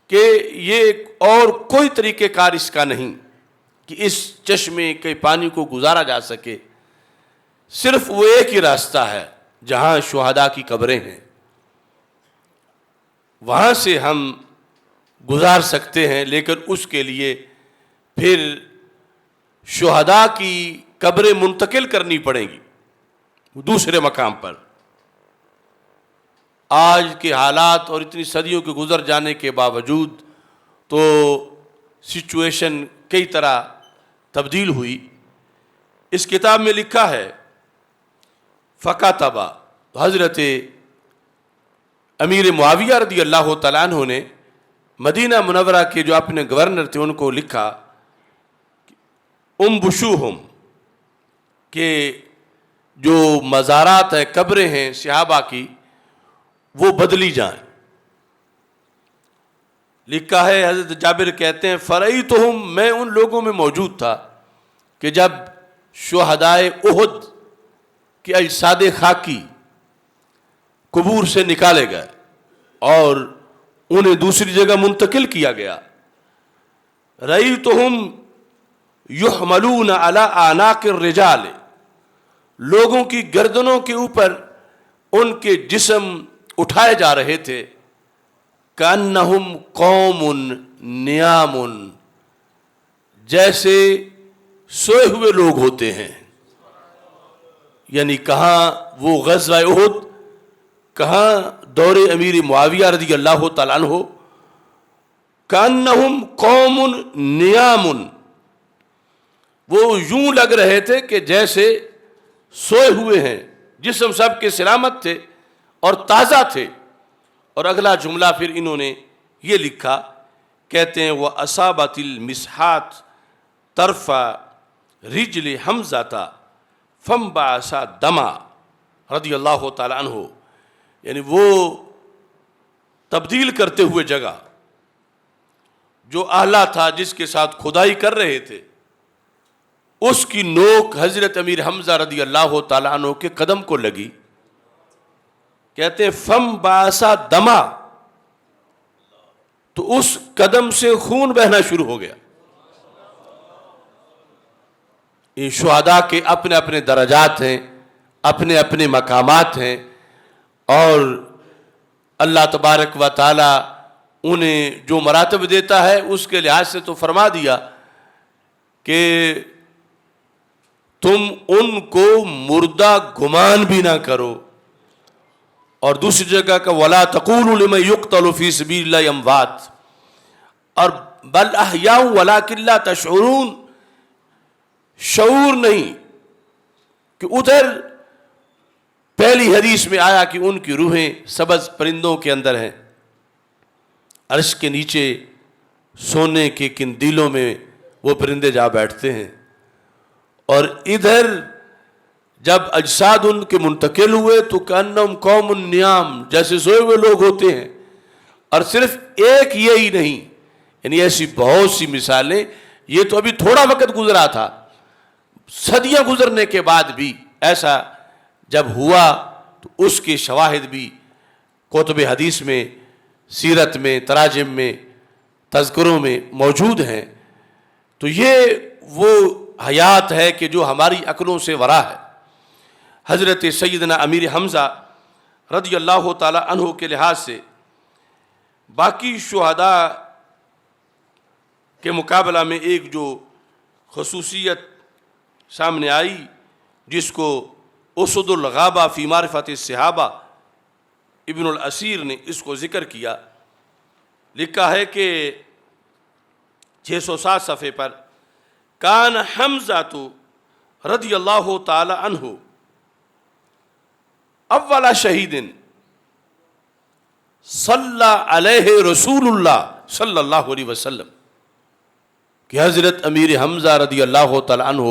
کہ یہ اور کوئی طریقہ کار اس کا نہیں کہ اس چشمے کے پانی کو گزارا جا سکے، صرف وہ ایک ہی راستہ ہے جہاں شہداء کی قبریں ہیں، وہاں سے ہم گزار سکتے ہیں، لیکن اس کے لیے پھر شہداء کی قبریں منتقل کرنی پڑیں گی دوسرے مقام پر۔ آج کے حالات اور اتنی صدیوں کے گزر جانے کے باوجود تو سچویشن کئی طرح تبدیل ہوئی۔ اس کتاب میں لکھا ہے فکاتبہ، حضرت امیر معاویہ رضی اللہ تعالیٰ عنہ نے مدینہ منورہ کے جو اپنے گورنر تھے ان کو لکھا بشوہم، کہ جو مزارات ہیں، قبریں ہیں صحابہ کی، وہ بدلی جائیں۔ لکھا ہے حضرت جابر کہتے ہیں فرأیتہم، میں ان لوگوں میں موجود تھا کہ جب شہدائے احد کے اجساد خاکی قبور سے نکالے گئے اور انہیں دوسری جگہ منتقل کیا گیا، رأیتہم یحملون علی اعناق الرجال، لوگوں کی گردنوں کے اوپر ان کے جسم اٹھائے جا رہے تھے، کأنہم قوم نیام، جیسے سوئے ہوئے لوگ ہوتے ہیں۔ یعنی کہاں وہ غزوہ احد، کہاں دور امیر معاویہ رضی اللہ تعالیٰ عنہ، کأنہم قوم نیام، وہ یوں لگ رہے تھے کہ جیسے سوئے ہوئے ہیں، جسم سب کے سلامت تھے اور تازہ تھے۔ اور اگلا جملہ پھر انہوں نے یہ لکھا، کہتے ہیں وَأَصَابَتِ الْمِسْحَاتِ طَرْفَ رِجْلِ حَمْزَةَ فَانْبَعَثَ دَمًا رضی اللہ تعالی عنہ، یعنی وہ تبدیل کرتے ہوئے جگہ جو آلہ تھا جس کے ساتھ کھدائی کر رہے تھے، اس کی نوک حضرت امیر حمزہ رضی اللہ تعالیٰ عنہ کے قدم کو لگی۔ کہتے ہیں فم باسا دما، تو اس قدم سے خون بہنا شروع ہو گیا۔ ان شہداء کے اپنے اپنے درجات ہیں، اپنے اپنے مقامات ہیں، اور اللہ تبارک و تعالی انہیں جو مراتب دیتا ہے اس کے لحاظ سے تو فرما دیا کہ تم ان کو مردہ گمان بھی نہ کرو، اور دوسری جگہ کا وَلَا تَقُولُوا لِمَن يُقْتَلُ فِي سَبِيلِ اللَّهِ أَمْوَاتٌ، اور بل احیاء وَلَٰكِن لَا تَشْعُرُونَ، شعور نہیں کہ ادھر پہلی حدیث میں آیا کہ ان کی روحیں سبز پرندوں کے اندر ہیں، عرش کے نیچے سونے کے قندیلوں میں وہ پرندے جا بیٹھتے ہیں، اور ادھر جب اجساد ان کے منتقل ہوئے تو کأنہم قوم نیام، جیسے سوئے ہوئے لوگ ہوتے ہیں۔ اور صرف ایک یہی نہیں، یعنی ایسی بہت سی مثالیں یہ تو ابھی تھوڑا وقت گزرا تھا، صدیاں گزرنے کے بعد بھی ایسا جب ہوا تو اس کے شواہد بھی کتب حدیث میں، سیرت میں، تراجم میں، تذکروں میں موجود ہیں۔ تو یہ وہ حیات ہے کہ جو ہماری عقلوں سے ورا ہے۔ حضرت سیدنا امیر حمزہ رضی اللہ تعالی عنہ کے لحاظ سے باقی شہداء کے مقابلہ میں ایک جو خصوصیت سامنے آئی، جس کو اسد الغابہ فی معرفت الصحابہ ابن الاسیر نے اس کو ذکر کیا، لکھا ہے کہ 607 صفحے پر، کان حمزہ رضی اللہ تعالی عنہ اول شہید صلی علیہ رسول اللہ صلی اللہ علیہ وسلم، کہ حضرت امیر حمزہ رضی اللہ تعالی عنہ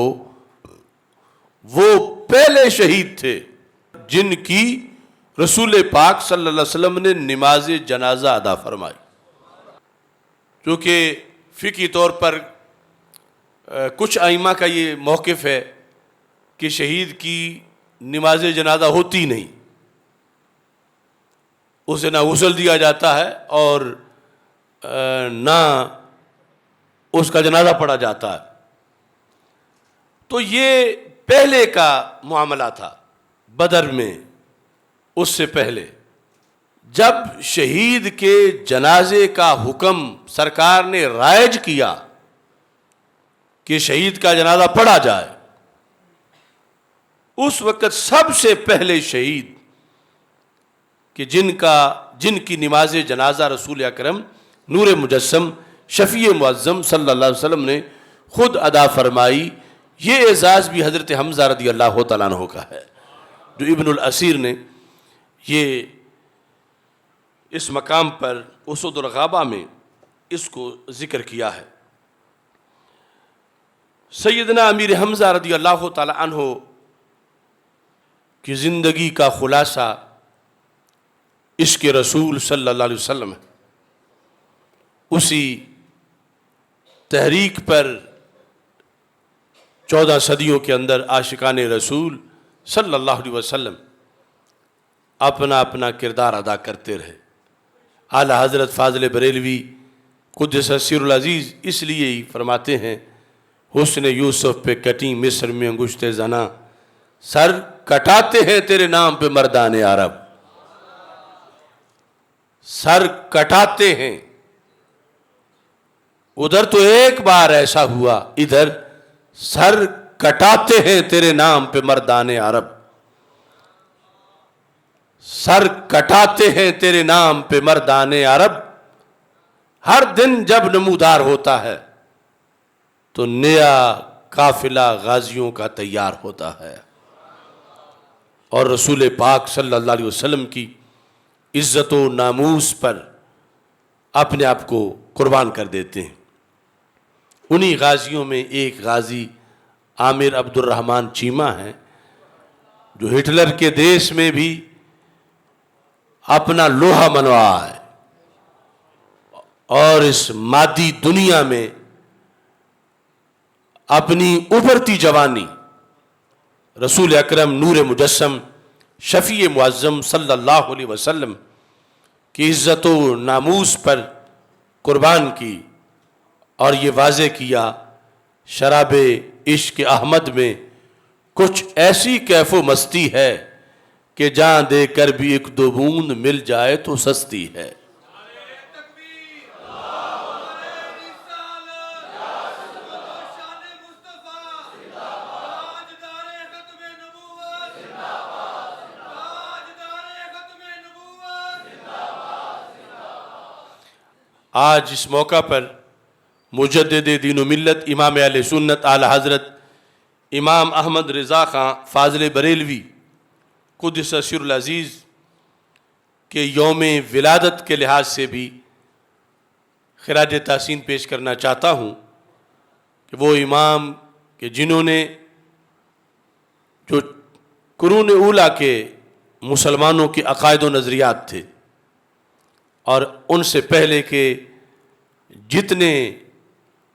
وہ پہلے شہید تھے جن کی رسول پاک صلی اللہ علیہ وسلم نے نماز جنازہ ادا فرمائی۔ کیونکہ فقہی طور پر کچھ ائمہ کا یہ موقف ہے کہ شہید کی نماز جنازہ ہوتی نہیں، اسے نہ غسل دیا جاتا ہے اور نہ اس کا جنازہ پڑھا جاتا ہے۔ تو یہ پہلے کا معاملہ تھا بدر میں۔ اس سے پہلے جب شہید کے جنازے کا حکم سرکار نے رائج کیا کہ شہید کا جنازہ پڑھا جائے، اس وقت سب سے پہلے شہید کہ جن کی نماز جنازہ رسول اکرم نور مجسم شفیع معظم صلی اللہ علیہ وسلم نے خود ادا فرمائی، یہ اعزاز بھی حضرت حمزہ رضی اللہ تعالیٰ عنہ کا ہے، جو ابن الاسیر نے یہ اس مقام پر اسد الغابہ میں اس کو ذکر کیا ہے۔ سیدنا امیر حمزہ رضی اللہ تعالی عنہ کی زندگی کا خلاصہ عشق رسول صلی اللہ علیہ وسلم ہے۔ اسی تحریک پر 14 صدیوں کے اندر عاشقان رسول صلی اللہ علیہ وسلم اپنا اپنا کردار ادا کرتے رہے۔ اعلیٰ حضرت فاضل بریلوی قدس سر العزیز اس لیے ہی فرماتے ہیں، حسن یوسف پہ کٹی مصر میں انگشت زنا، سر کٹاتے ہیں تیرے نام پہ مردان عرب، سر کٹاتے ہیں۔ ادھر تو ایک بار ایسا ہوا، ادھر سر کٹاتے ہیں تیرے نام پہ مردان عرب، سر کٹاتے ہیں تیرے نام پہ مردان عرب۔ ہر دن جب نمودار ہوتا ہے تو نیا قافلہ غازیوں کا تیار ہوتا ہے، اور رسول پاک صلی اللہ علیہ وسلم کی عزت و ناموس پر اپنے آپ کو قربان کر دیتے ہیں۔ انہی غازیوں میں ایک غازی عامر عبد الرحمن چیمہ ہیں، جو ہٹلر کے دیش میں بھی اپنا لوہا منوا ہے، اور اس مادی دنیا میں اپنی ابھرتی جوانی رسول اکرم نور مجسم شفیع معظم صلی اللہ علیہ وسلم کی عزت و ناموس پر قربان کی، اور یہ واضح کیا شراب عشق احمد میں کچھ ایسی کیف و مستی ہے کہ جان دے کر بھی ایک دو بوند مل جائے تو سستی ہے۔ آج اس موقع پر مجدد دین و ملت امام اہل سنت اعلی حضرت امام احمد رضا خان فاضل بریلوی قدس سر العزیز کے یوم ولادت کے لحاظ سے بھی خراج تحسین پیش کرنا چاہتا ہوں کہ وہ امام کہ جنہوں نے جو قرون اولیٰ کے مسلمانوں کے عقائد و نظریات تھے، اور ان سے پہلے کے جتنے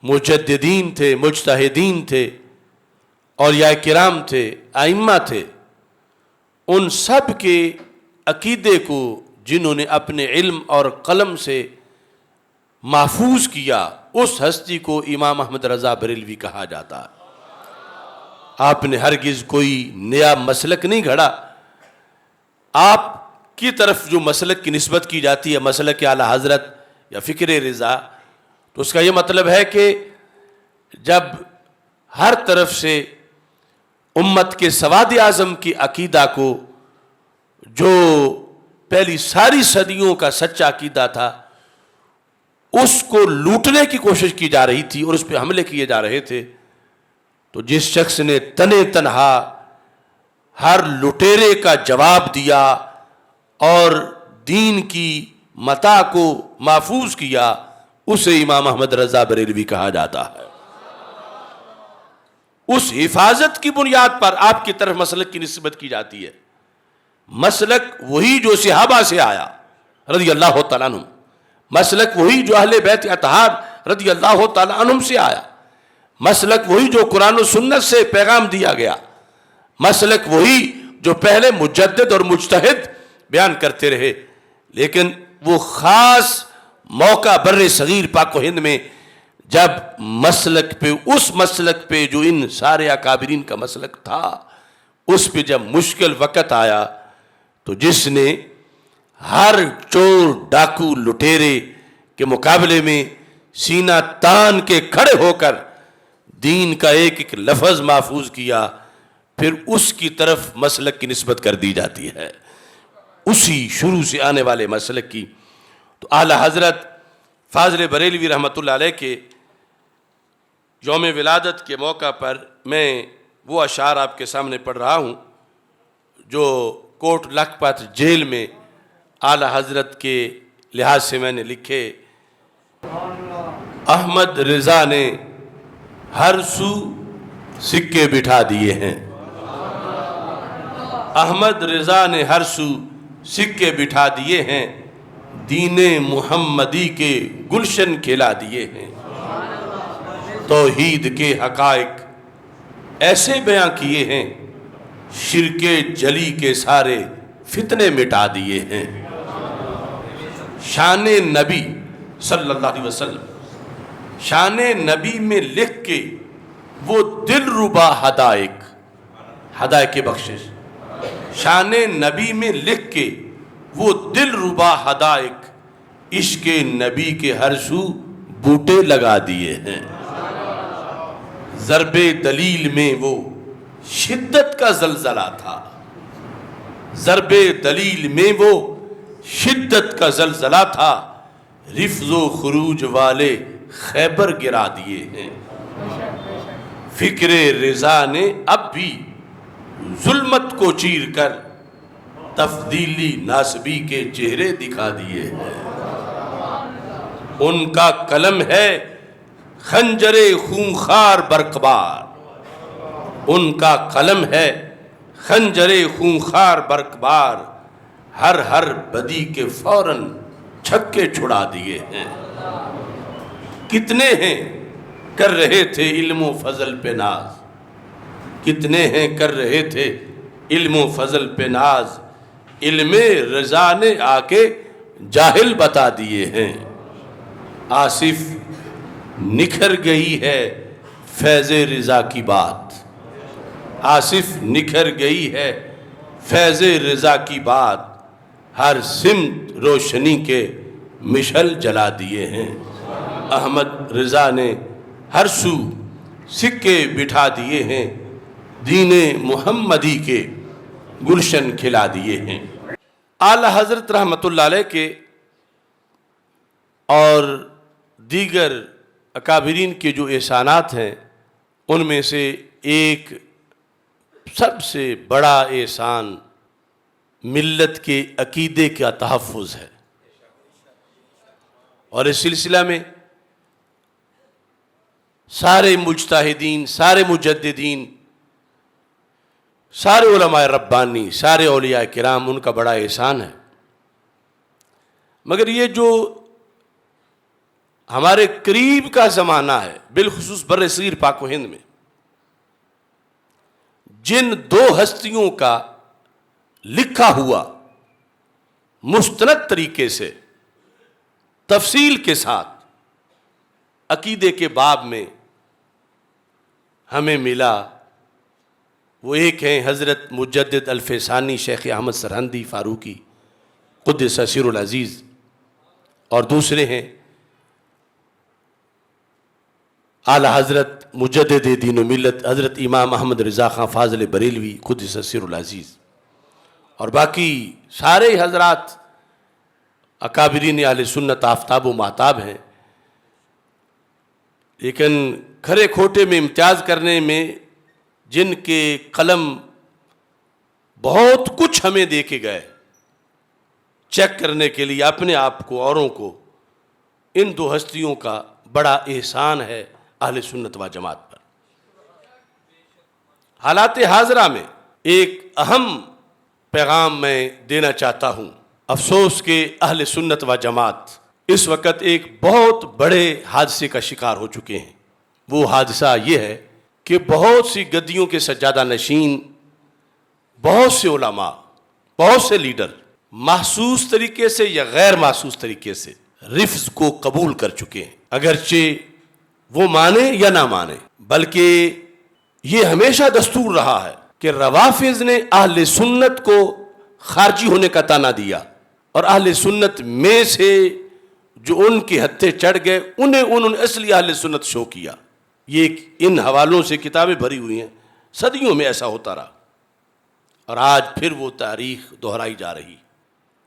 مجددین تھے، مجتہدین تھے، اولیاء کرام تھے، ائمہ تھے، ان سب کے عقیدے کو جنہوں نے اپنے علم اور قلم سے محفوظ کیا، اس ہستی کو امام احمد رضا بریلوی کہا جاتا ہے۔ آپ نے ہرگز کوئی نیا مسلک نہیں گھڑا۔ آپ کی طرف جو مسلک کی نسبت کی جاتی ہے، مسلک اعلی حضرت یا فکر رضا، تو اس کا یہ مطلب ہے کہ جب ہر طرف سے امت کے سواد اعظم کی عقیدہ کو، جو پہلی ساری صدیوں کا سچا عقیدہ تھا، اس کو لوٹنے کی کوشش کی جا رہی تھی اور اس پہ حملے کیے جا رہے تھے، تو جس شخص نے تنے تنہا ہر لٹیرے کا جواب دیا اور دین کی متاع کو محفوظ کیا، اسے امام احمد رضا بریلوی کہا جاتا ہے۔ اس حفاظت کی بنیاد پر آپ کی طرف مسلک کی نسبت کی جاتی ہے۔ مسلک وہی جو صحابہ سے آیا رضی اللہ تعالیٰ عنہ، مسلک وہی جو اہل بیت اطہار رضی اللہ تعالیٰ عنہم سے آیا، مسلک وہی جو قرآن و سنت سے پیغام دیا گیا، مسلک وہی جو پہلے مجدد اور مجتہد بیان کرتے رہے۔ لیکن وہ خاص موقع بر صغیر پاک و ہند میں جب مسلک پہ، اس مسلک پہ جو ان سارے اکابرین کا مسلک تھا، اس پہ جب مشکل وقت آیا تو جس نے ہر چور ڈاکو لٹیرے کے مقابلے میں سینہ تان کے کھڑے ہو کر دین کا ایک ایک لفظ محفوظ کیا، پھر اس کی طرف مسلک کی نسبت کر دی جاتی ہے، اسی شروع سے آنے والے مسلک کی۔ تو اعلی حضرت فاضل بریلوی رحمۃ اللہ علیہ کے یوم ولادت کے موقع پر میں وہ اشعار آپ کے سامنے پڑھ رہا ہوں جو کوٹ لکھپت جیل میں اعلی حضرت کے لحاظ سے میں نے لکھے۔ احمد رضا نے ہر سو سکے بٹھا دیے ہیں، احمد رضا نے ہر سو سکے بٹھا دیے ہیں، دین محمدی کے گلشن کھلا دیے ہیں، توحید کے حقائق ایسے بیاں کیے ہیں، شرک جلی کے سارے فتنے مٹا دیے ہیں۔ شان نبی صلی اللہ علیہ وسلم، شان نبی میں لکھ کے وہ دل ربا ہدایق بخشش، شان نبی میں لکھ کے وہ دل ربا ہدایق، عشق نبی کے ہر سو بوٹے لگا دیے ہیں۔ ضرب دلیل میں وہ شدت کا زلزلہ تھا، ضرب دلیل میں وہ شدت کا زلزلہ تھا، رفض و خروج والے خیبر گرا دیے ہیں۔ فکر رضا نے اب بھی ظلمت کو چیر کر تفضیلی ناسبی کے چہرے دکھا دیے ہیں۔ ان کا قلم ہے خنجر خونخوار برقبار، ان کا قلم ہے خنجر خونخوار برقبار، ہر بدی کے فوراً چھکے چھڑا دیے ہیں۔ کتنے ہیں کر رہے تھے علم و فضل پہ ناز، کتنے ہیں کر رہے تھے علم و فضل پہ ناز، علم رضا نے آ کے جاہل بتا دیے ہیں۔ آصف نکھر گئی ہے فیض رضا کی بات، آصف نکھر گئی ہے فیض رضا کی بات، ہر سمت روشنی کے مشعل جلا دیے ہیں۔ احمد رضا نے ہر سو سکے بٹھا دیے ہیں، دین محمدی کے گلشن کھلا دیے ہیں۔ اعلی حضرت رحمۃ اللہ علیہ کے اور دیگر اکابرین کے جو احسانات ہیں، ان میں سے ایک سب سے بڑا احسان ملت کے عقیدے کا تحفظ ہے، اور اس سلسلہ میں سارے مجتہدین، سارے مجددین، سارے علماء ربانی، سارے اولیاء کرام، ان کا بڑا احسان ہے۔ مگر یہ جو ہمارے قریب کا زمانہ ہے، بالخصوص بر صغیر پاک و ہند میں جن دو ہستیوں کا لکھا ہوا مستند طریقے سے تفصیل کے ساتھ عقیدے کے باب میں ہمیں ملا، وہ ایک ہیں حضرت مجدد الفیسانی شیخ احمد سرہندی فاروقی قدس سر العزیز، اور دوسرے ہیں اعلیٰ حضرت مجدد دین و ملت حضرت امام احمد رضا خان فاضل بریلوی قدس سر العزیز، اور باقی سارے حضرات اکابرین اہل سنت آفتاب و مہتاب ہیں، لیکن کھرے کھوٹے میں امتیاز کرنے میں جن کے قلم بہت کچھ ہمیں دے کے گئے چیک کرنے کے لیے اپنے آپ کو اوروں کو، ان دو ہستیوں کا بڑا احسان ہے اہل سنت و جماعت پر۔ حالات حاضرہ میں ایک اہم پیغام میں دینا چاہتا ہوں۔ افسوس کہ اہل سنت و جماعت اس وقت ایک بہت بڑے حادثے کا شکار ہو چکے ہیں۔ وہ حادثہ یہ ہے کہ بہت سی گدیوں کے سجادہ نشین، بہت سے علماء، بہت سے لیڈر محسوس طریقے سے یا غیر محسوس طریقے سے رفض کو قبول کر چکے ہیں، اگرچہ وہ مانے یا نہ مانے، بلکہ یہ ہمیشہ دستور رہا ہے کہ روافض نے اہل سنت کو خارجی ہونے کا طعنہ دیا، اور اہل سنت میں سے جو ان کے ہتھے چڑھ گئے انہوں نے اصلی اہل سنت شو کیا۔ یہ ان حوالوں سے کتابیں بھری ہوئی ہیں، صدیوں میں ایسا ہوتا رہا، اور آج پھر وہ تاریخ دہرائی جا رہی۔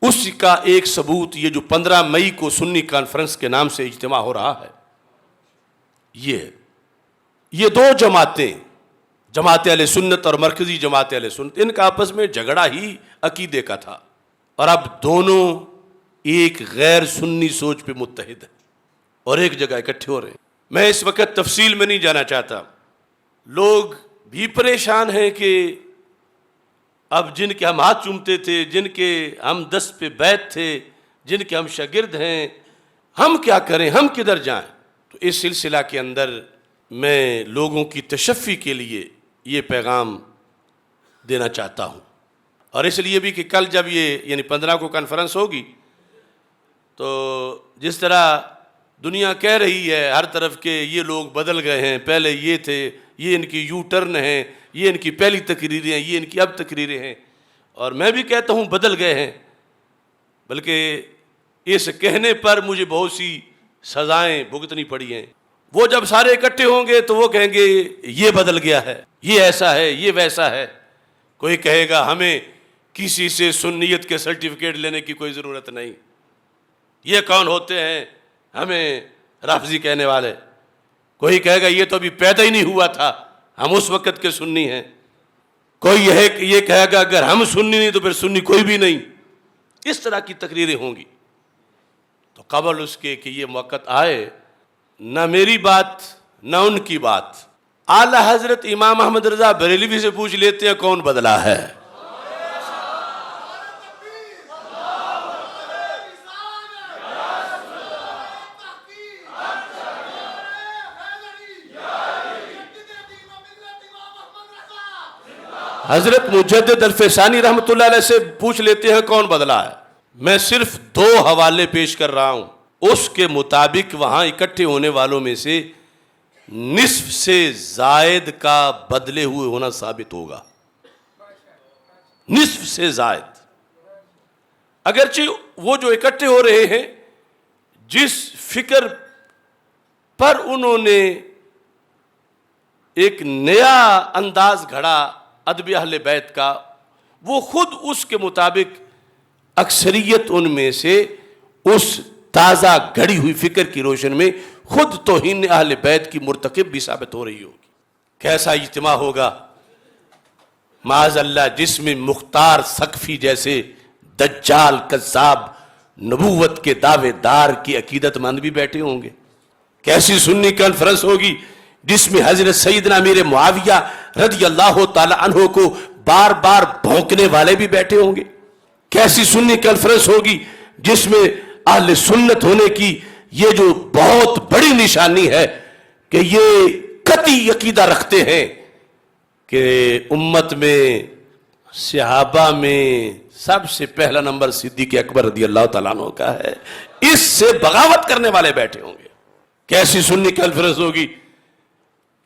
اس کا ایک ثبوت یہ جو 15 مئی کو سنی کانفرنس کے نام سے اجتماع ہو رہا ہے، یہ دو جماعتیں، جماعت اہل سنت اور مرکزی جماعت اہل سنت، ان کا آپس میں جھگڑا ہی عقیدے کا تھا، اور اب دونوں ایک غیر سنی سوچ پہ متحد ہیں اور ایک جگہ اکٹھے ہو رہے ہیں۔ میں اس وقت تفصیل میں نہیں جانا چاہتا، لوگ بھی پریشان ہیں کہ اب جن کے ہم ہاتھ چومتے تھے، جن کے ہم دست پہ بیعت تھے، جن کے ہم شاگرد ہیں، ہم کیا کریں، ہم کدھر جائیں؟ تو اس سلسلہ کے اندر میں لوگوں کی تشفی کے لیے یہ پیغام دینا چاہتا ہوں، اور اس لیے بھی کہ کل جب یہ یعنی 15 کو کانفرنس ہوگی تو جس طرح دنیا کہہ رہی ہے ہر طرف کہ یہ لوگ بدل گئے ہیں، پہلے یہ تھے، یہ ان کی یو ٹرن ہیں، یہ ان کی پہلی تقریریں ہیں، یہ ان کی اب تقریریں ہیں، اور میں بھی کہتا ہوں بدل گئے ہیں، بلکہ اس کہنے پر مجھے بہت سی سزائیں بھگتنی پڑی ہیں۔ وہ جب سارے اکٹھے ہوں گے تو وہ کہیں گے یہ بدل گیا ہے، یہ ایسا ہے، یہ ویسا ہے۔ کوئی کہے گا ہمیں کسی سے سنیت کے سرٹیفکیٹ لینے کی کوئی ضرورت نہیں، یہ کون ہوتے ہیں ہمیں رافضی کہنے والے۔ کوئی کہے گا یہ تو ابھی پیدا ہی نہیں ہوا تھا، ہم اس وقت کے سنی ہیں۔ کوئی یہ کہے گا اگر ہم سنی نہیں تو پھر سنی کوئی بھی نہیں۔ اس طرح کی تقریریں ہوں گی، تو قبل اس کے کہ یہ وقت آئے، نہ میری بات نہ ان کی بات، اعلیٰ حضرت امام احمد رضا بریلوی سے پوچھ لیتے ہیں کون بدلا ہے۔ حضرت مجدد الفیسانی رحمۃ اللہ علیہ سے پوچھ لیتے ہیں کون بدلا ہے۔ میں صرف 2 حوالے پیش کر رہا ہوں، اس کے مطابق وہاں اکٹھے ہونے والوں میں سے نصف سے زائد کا بدلے ہوئے ہونا ثابت ہوگا، نصف سے زائد۔ اگرچہ وہ جو اکٹھے ہو رہے ہیں، جس فکر پر انہوں نے ایک نیا انداز گھڑا ادب اہل بیت کا، وہ خود اس کے مطابق اکثریت ان میں سے اس تازہ گھڑی ہوئی فکر کی روشن میں خود توہین اہل بیت کی مرتکب بھی ثابت ہو رہی ہوگی۔ کیسا اجتماع ہوگا معاذ اللہ، جس میں مختار ثقفی جیسے دجال کذاب نبوت کے دعوے دار کی عقیدت مند بھی بیٹھے ہوں گے۔ کیسی سنی کانفرنس ہوگی جس میں حضرت سیدنا امیر معاویہ رضی اللہ تعالی عنہ کو بار بار بھونکنے والے بھی بیٹھے ہوں گے۔ کیسی سنی کانفرنس ہوگی جس میں اہل سنت ہونے کی یہ جو بہت بڑی نشانی ہے کہ یہ قطعی عقیدہ رکھتے ہیں کہ امت میں صحابہ میں سب سے پہلا نمبر صدیق اکبر رضی اللہ تعالیٰ عنہ کا ہے، اس سے بغاوت کرنے والے بیٹھے ہوں گے۔ کیسی سنی کانفرنس ہوگی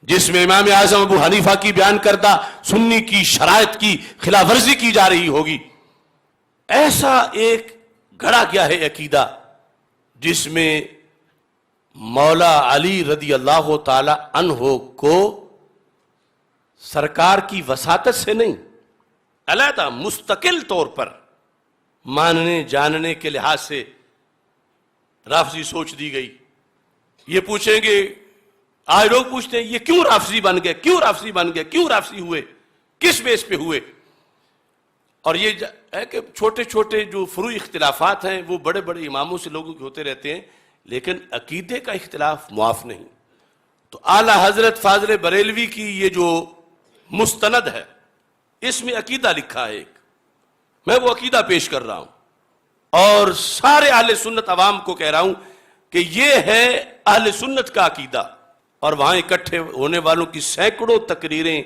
جس میں امام اعظم ابو حنیفہ کی بیان کردہ سنی کی شرائط کی خلاف ورزی کی جا رہی ہوگی۔ ایسا ایک گھڑا گیا ہے عقیدہ جس میں مولا علی رضی اللہ تعالی عنہ کو سرکار کی وساطت سے نہیں، علیحدہ مستقل طور پر ماننے جاننے کے لحاظ سے رافضی سوچ دی گئی۔ یہ پوچھیں گے، آج لوگ پوچھتے ہیں یہ کیوں رافضی بن گئے، کیوں رافضی بن گئے، کیوں رافضی ہوئے، کس بیس پہ ہوئے؟ اور یہ ہے کہ چھوٹے چھوٹے جو فروعی اختلافات ہیں وہ بڑے بڑے اماموں سے لوگوں کے ہوتے رہتے ہیں، لیکن عقیدے کا اختلاف معاف نہیں۔ تو اعلیٰ حضرت فاضل بریلوی کی یہ جو مستند ہے اس میں عقیدہ لکھا ہے ایک، میں وہ عقیدہ پیش کر رہا ہوں اور سارے اہل سنت عوام کو کہہ رہا ہوں کہ یہ ہے اہل سنت کا عقیدہ، اور وہاں اکٹھے ہونے والوں کی سینکڑوں تقریریں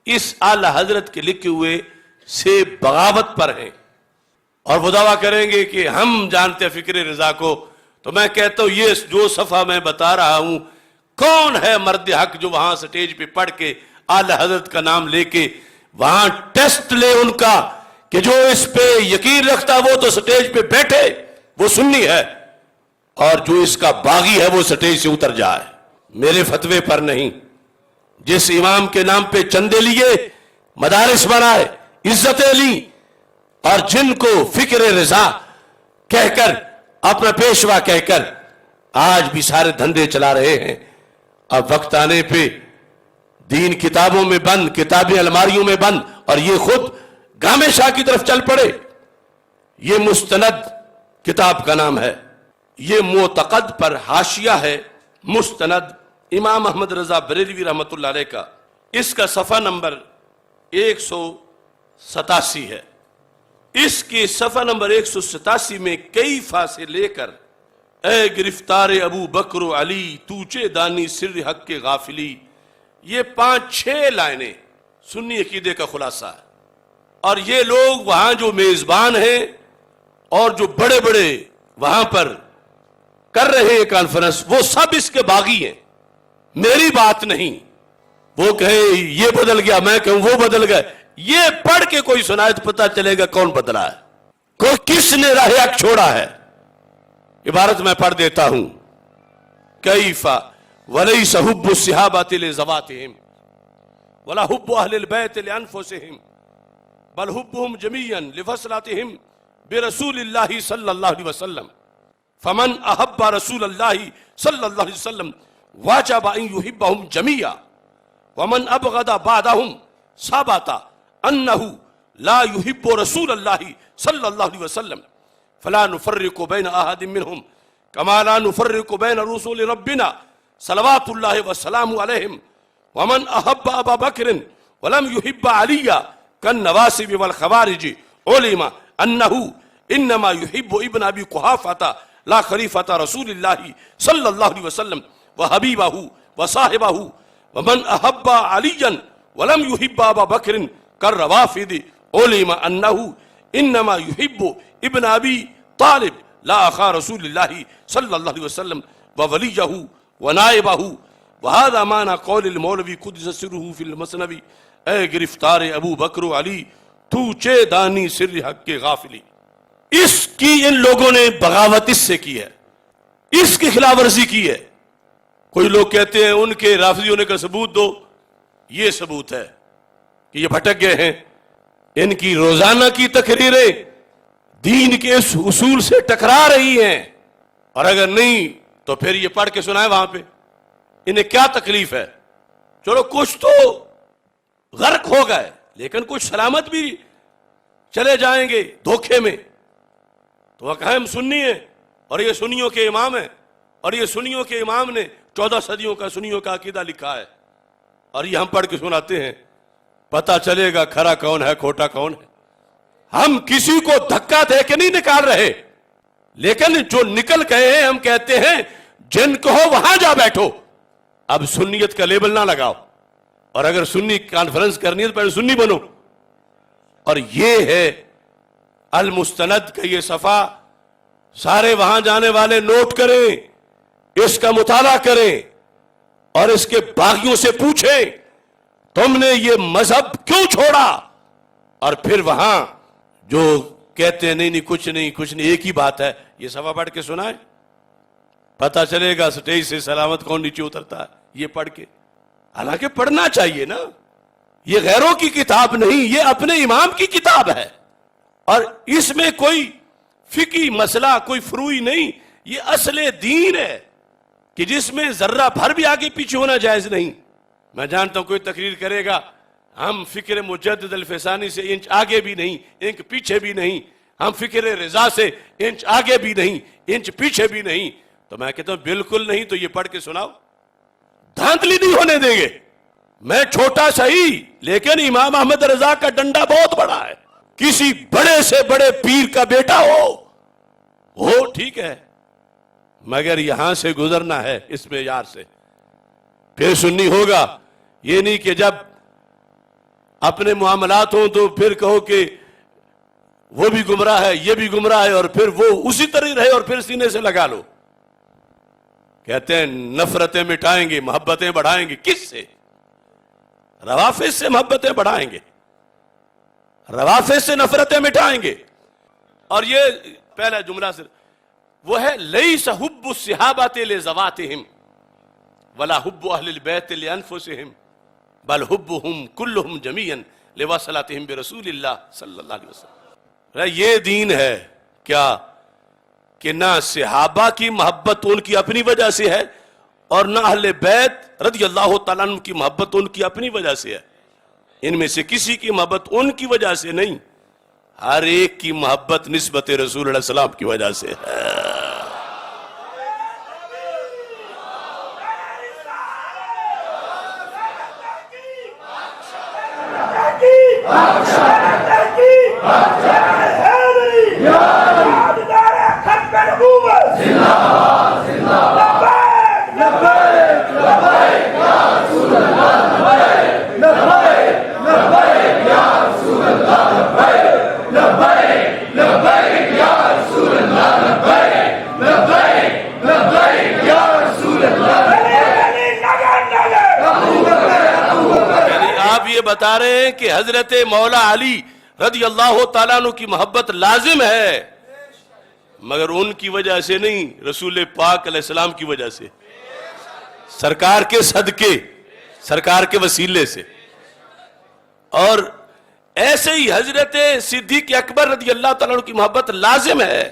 اس اعلیٰ حضرت کے لکھے ہوئے سے بغاوت پر ہیں، اور وہ دعویٰ کریں گے کہ ہم جانتے فکر رضا کو۔ تو میں کہتا ہوں یہ جو صفحہ میں بتا رہا ہوں، کون ہے مرد حق جو وہاں سٹیج پہ پڑھ کے اعلیٰ حضرت کا نام لے کے وہاں ٹیسٹ لے ان کا کہ جو اس پہ یقین رکھتا وہ تو سٹیج پہ بیٹھے، وہ سنی ہے، اور جو اس کا باغی ہے وہ سٹیج سے اتر جائے۔ میرے فتوے پر نہیں، جس امام کے نام پہ چندے لیے، مدارس بنائے، عزتیں لی، اور جن کو فکر رضا کہہ کر، اپنا پیشوا کہہ کر آج بھی سارے دھندے چلا رہے ہیں، اب وقت آنے پہ دین کتابوں میں بند، کتابیں الماریوں میں بند، اور یہ خود گامے شاہ کی طرف چل پڑے۔ یہ مستند کتاب کا نام ہے، یہ معتقد پر حاشیہ ہے مستند امام احمد رضا بریلوی رحمۃ اللہ علیہ کا، اس کا صفحہ نمبر 187 ہے۔ اس کے صفحہ نمبر 187 میں کئی فاصلے لے کر اے گرفتار ابو بکر و علی تو چے دانی سر حق کے غافلی، یہ 5-6 لائنیں سنی عقیدے کا خلاصہ ہے۔ اور یہ لوگ وہاں جو میزبان ہیں اور جو بڑے بڑے وہاں پر کر رہے ہیں کانفرنس، وہ سب اس کے باغی ہیں، میری بات نہیں۔ وہ کہیں یہ بدل گیا، میں کہوں وہ بدل گئے، یہ پڑھ کے کوئی سنائے تو پتہ چلے گا کون بدلا ہے، کوئی کس نے راہ حق چھوڑا ہے۔ عبارت میں پڑھ دیتا ہوں، کیف ولیس حب الصحابۃ لذواتہم ولا حب اہل البیت لانفسہم بل حبہم جمیعا لفصلاتہم برسول اللہ صلی اللہ علیہ وسلم، فمن احب رسول اللہ صلی اللہ علیہ وسلم واجب ان یحبہم جمیعا، ومن ابغض بعدہم ثبت انہ لا یحب رسول اللہ صلی اللہ علیہ وسلم، فلا نفرق بین احد منہم کما لا نفرق بین رسول ربنا صلوات اللہ وسلام علیہم، ومن احب ابا بکر ولم یحب علی کالنواسب والخوارج علم انہ انما یحب ابن ابی قحافہ لا خلیفۃ رسول اللہ صلی اللہ علیہ وسلم وحبیبہ وصاحبہ، ومن احب علیا ولم یحب ابا بکر کالروافد علم انہ انما یحب ابن ابی طالب لا اخا رسول اللہ صلی اللہ علیہ وسلم وولیہ ونائبہ، وہذا معنی قول المولوی قدس سرہ فی المسنوی، اے گرفتار ابو بکر و علی تو چے دانی سر حق کے غافلی۔ اس کی ان لوگوں نے بغاوت اس سے کی ہے، اس کی خلاف ورزی کی ہے۔ کوئی لوگ کہتے ہیں ان کے رافضی ہونے کا ثبوت دو، یہ ثبوت ہے کہ یہ بھٹک گئے ہیں، ان کی روزانہ کی تقریریں دین کے اس اصول سے ٹکرا رہی ہیں، اور اگر نہیں تو پھر یہ پڑھ کے سنائے وہاں پہ، انہیں کیا تکلیف ہے؟ چلو کچھ تو غرق ہو گئے لیکن کچھ سلامت بھی چلے جائیں گے دھوکے میں۔ تو وہ کہیں ہم سنی ہیں اور یہ سنیوں کے امام ہیں، اور یہ سنیوں کے امام نے 14 صدیوں کا سنیوں کا عقیدہ لکھا ہے، اور یہ ہم پڑھ کے سناتے ہیں، پتہ چلے گا کھرا کون ہے کھوٹا کون ہے۔ ہم کسی کو دھکا دے کے نہیں نکال رہے، لیکن جو نکل گئے ہیں ہم کہتے ہیں جن کہو وہاں جا بیٹھو، اب سنیت کا لیبل نہ لگاؤ، اور اگر سنی کانفرنس کرنی ہے تو پہلے سنی بنو۔ اور یہ ہے المستند کا یہ صفحہ، سارے وہاں جانے والے نوٹ کریں، اس کا مطالعہ کریں اور اس کے باغیوں سے پوچھیں تم نے یہ مذہب کیوں چھوڑا، اور پھر وہاں جو کہتے ہیں نہیں کچھ نہیں ایک ہی بات ہے، یہ صفحہ پڑھ کے سنائیں، پتہ چلے گا سٹیج سے سلامت کون نیچے اترتا ہے یہ پڑھ کے۔ حالانکہ پڑھنا چاہیے نا، یہ غیروں کی کتاب نہیں، یہ اپنے امام کی کتاب ہے، اور اس میں کوئی فقہی مسئلہ کوئی فروعی نہیں، یہ اصل دین ہے کہ جس میں ذرہ بھر بھی آگے پیچھے ہونا جائز نہیں۔ میں جانتا ہوں کوئی تقریر کرے گا ہم فکر مجدد الفسانی سے انچ آگے بھی نہیں انچ پیچھے بھی نہیں، ہم فکر رضا سے انچ آگے بھی نہیں انچ پیچھے بھی نہیں، تو میں کہتا ہوں بالکل نہیں، تو یہ پڑھ کے سناؤ، دھاندلی نہیں ہونے دیں گے۔ میں چھوٹا صحیح، لیکن امام احمد رضا کا ڈنڈا بہت بڑا ہے، کسی بڑے سے بڑے پیر کا بیٹا ہو ٹھیک ہے، مگر یہاں سے گزرنا ہے اس معیار سے، پھر سنی ہوگا۔ یہ نہیں کہ جب اپنے معاملات ہوں تو پھر کہو کہ وہ بھی گمراہ ہے یہ بھی گمراہ ہے، اور پھر وہ اسی طرح رہے اور پھر سینے سے لگا لو۔ کہتے ہیں نفرتیں مٹائیں گے محبتیں بڑھائیں گے، کس سے؟ روافض سے محبتیں بڑھائیں گے، روافض سے نفرتیں مٹائیں گے۔ اور یہ پہلا جملہ صرف وہ ہے لیس حب الصحابۃ لذواتہم ولا حب اہل البیت لانفسہم بل حبہم کلہم جمیعا لوصلاتہم برسول اللہ صلی اللہ علیہ وسلم۔ یہ دین ہے کیا کہ نہ صحابہ کی محبت ان کی اپنی وجہ سے ہے اور نہ اہل بیت رضی اللہ تعالیٰ عنہ کی محبت ان کی اپنی وجہ سے ہے، ان میں سے کسی کی محبت ان کی وجہ سے نہیں، ہر ایک کی محبت نسبت رسول علیہ السلام کی وجہ سے ہے۔ بتا رہے ہیں کہ حضرت مولا علی رضی اللہ تعالیٰ عنہ کی محبت لازم ہے، مگر ان کی وجہ سے نہیں، رسول پاک علیہ السلام کی وجہ سے، سرکار کے صدقے، سرکار کے وسیلے سے۔ اور ایسے ہی حضرت صدیق اکبر رضی اللہ تعالیٰ عنہ کی محبت لازم ہے،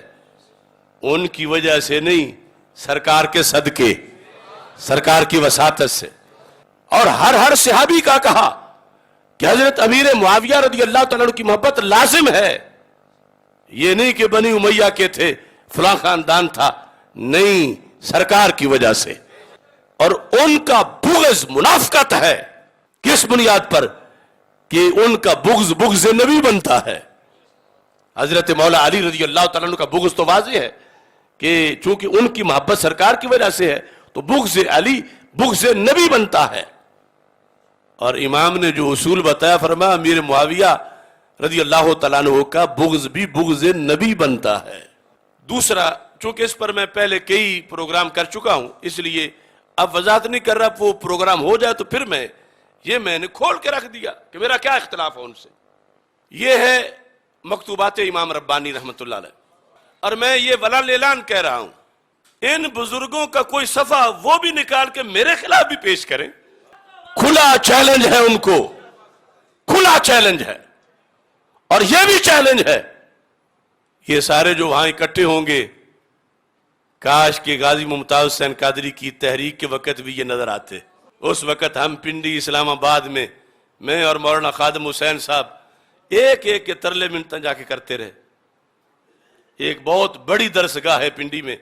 ان کی وجہ سے نہیں، سرکار کے صدقے، سرکار کی وساطت سے۔ اور ہر صحابی کا کہا کہ حضرت امیر معاویہ رضی اللہ تعالیٰ عنہ کی محبت لازم ہے، یہ نہیں کہ بنی امیہ کے تھے فلاں خاندان تھا، نہیں، سرکار کی وجہ سے۔ اور ان کا بغض منافقت ہے، کس بنیاد پر؟ کہ ان کا بغض نبی بنتا ہے۔ حضرت مولا علی رضی اللہ تعالیٰ عنہ کا بغض تو واضح ہے کہ چونکہ ان کی محبت سرکار کی وجہ سے ہے تو بغض علی بغض نبی بنتا ہے۔ اور امام نے جو اصول بتایا، فرمایا امیر معاویہ رضی اللہ تعالیٰ عنہ کا بغض بھی بغض نبی بنتا ہے۔ دوسرا، چونکہ اس پر میں پہلے کئی پروگرام کر چکا ہوں، اس لیے اب وضاحت نہیں کر رہا، وہ پروگرام ہو جائے تو پھر میں نے کھول کے رکھ دیا کہ میرا کیا اختلاف ہے ان سے۔ یہ ہے مکتوبات امام ربانی رحمۃ اللہ علیہ، اور میں یہ ولل اعلان کہہ رہا ہوں، ان بزرگوں کا کوئی صفحہ وہ بھی نکال کے میرے خلاف بھی پیش کریں، کھلا چیلنج ہے ان کو، کھلا چیلنج ہے۔ اور یہ بھی چیلنج ہے، یہ سارے جو وہاں اکٹھے ہوں گے، کاش کہ غازی ممتاز حسین قادری کی تحریک کے وقت بھی یہ نظر آتے۔ اس وقت ہم پنڈی اسلام آباد میں اور مولانا خادم حسین صاحب ایک کے ترلے منتیں جا کے کرتے رہے۔ ایک بہت بڑی درسگاہ ہے پنڈی میں،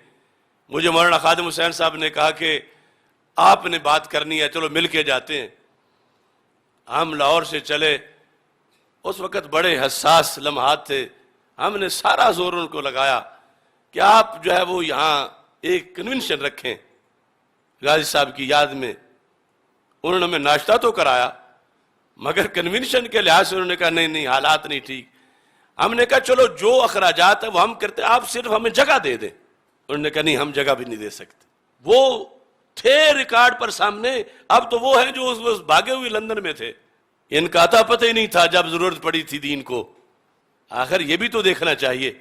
مجھے مولانا خادم حسین صاحب نے کہا کہ آپ نے بات کرنی ہے، چلو مل کے جاتے ہیں۔ ہم لاہور سے چلے، اس وقت بڑے حساس لمحات تھے، ہم نے سارا زور ان کو لگایا کہ آپ جو ہے وہ یہاں ایک کنونشن رکھیں غازی صاحب کی یاد میں. انہوں نے ہمیں ناشتہ تو کرایا مگر کنونشن کے لحاظ سے انہوں نے کہا نہیں حالات نہیں ٹھیک. ہم نے کہا چلو جو اخراجات ہیں وہ ہم کرتے, آپ صرف ہمیں جگہ دے دیں. انہوں نے کہا نہیں ہم جگہ بھی نہیں دے سکتے. وہ تھے ریکارڈ پر سامنے, اب تو وہ ہیں جو اس بھاگے ہوئے لندن میں تھے. ان کا تو پتہ ہی نہیں تھا جب ضرورت پڑی تھی دین کو. آخر یہ بھی تو دیکھنا چاہیے.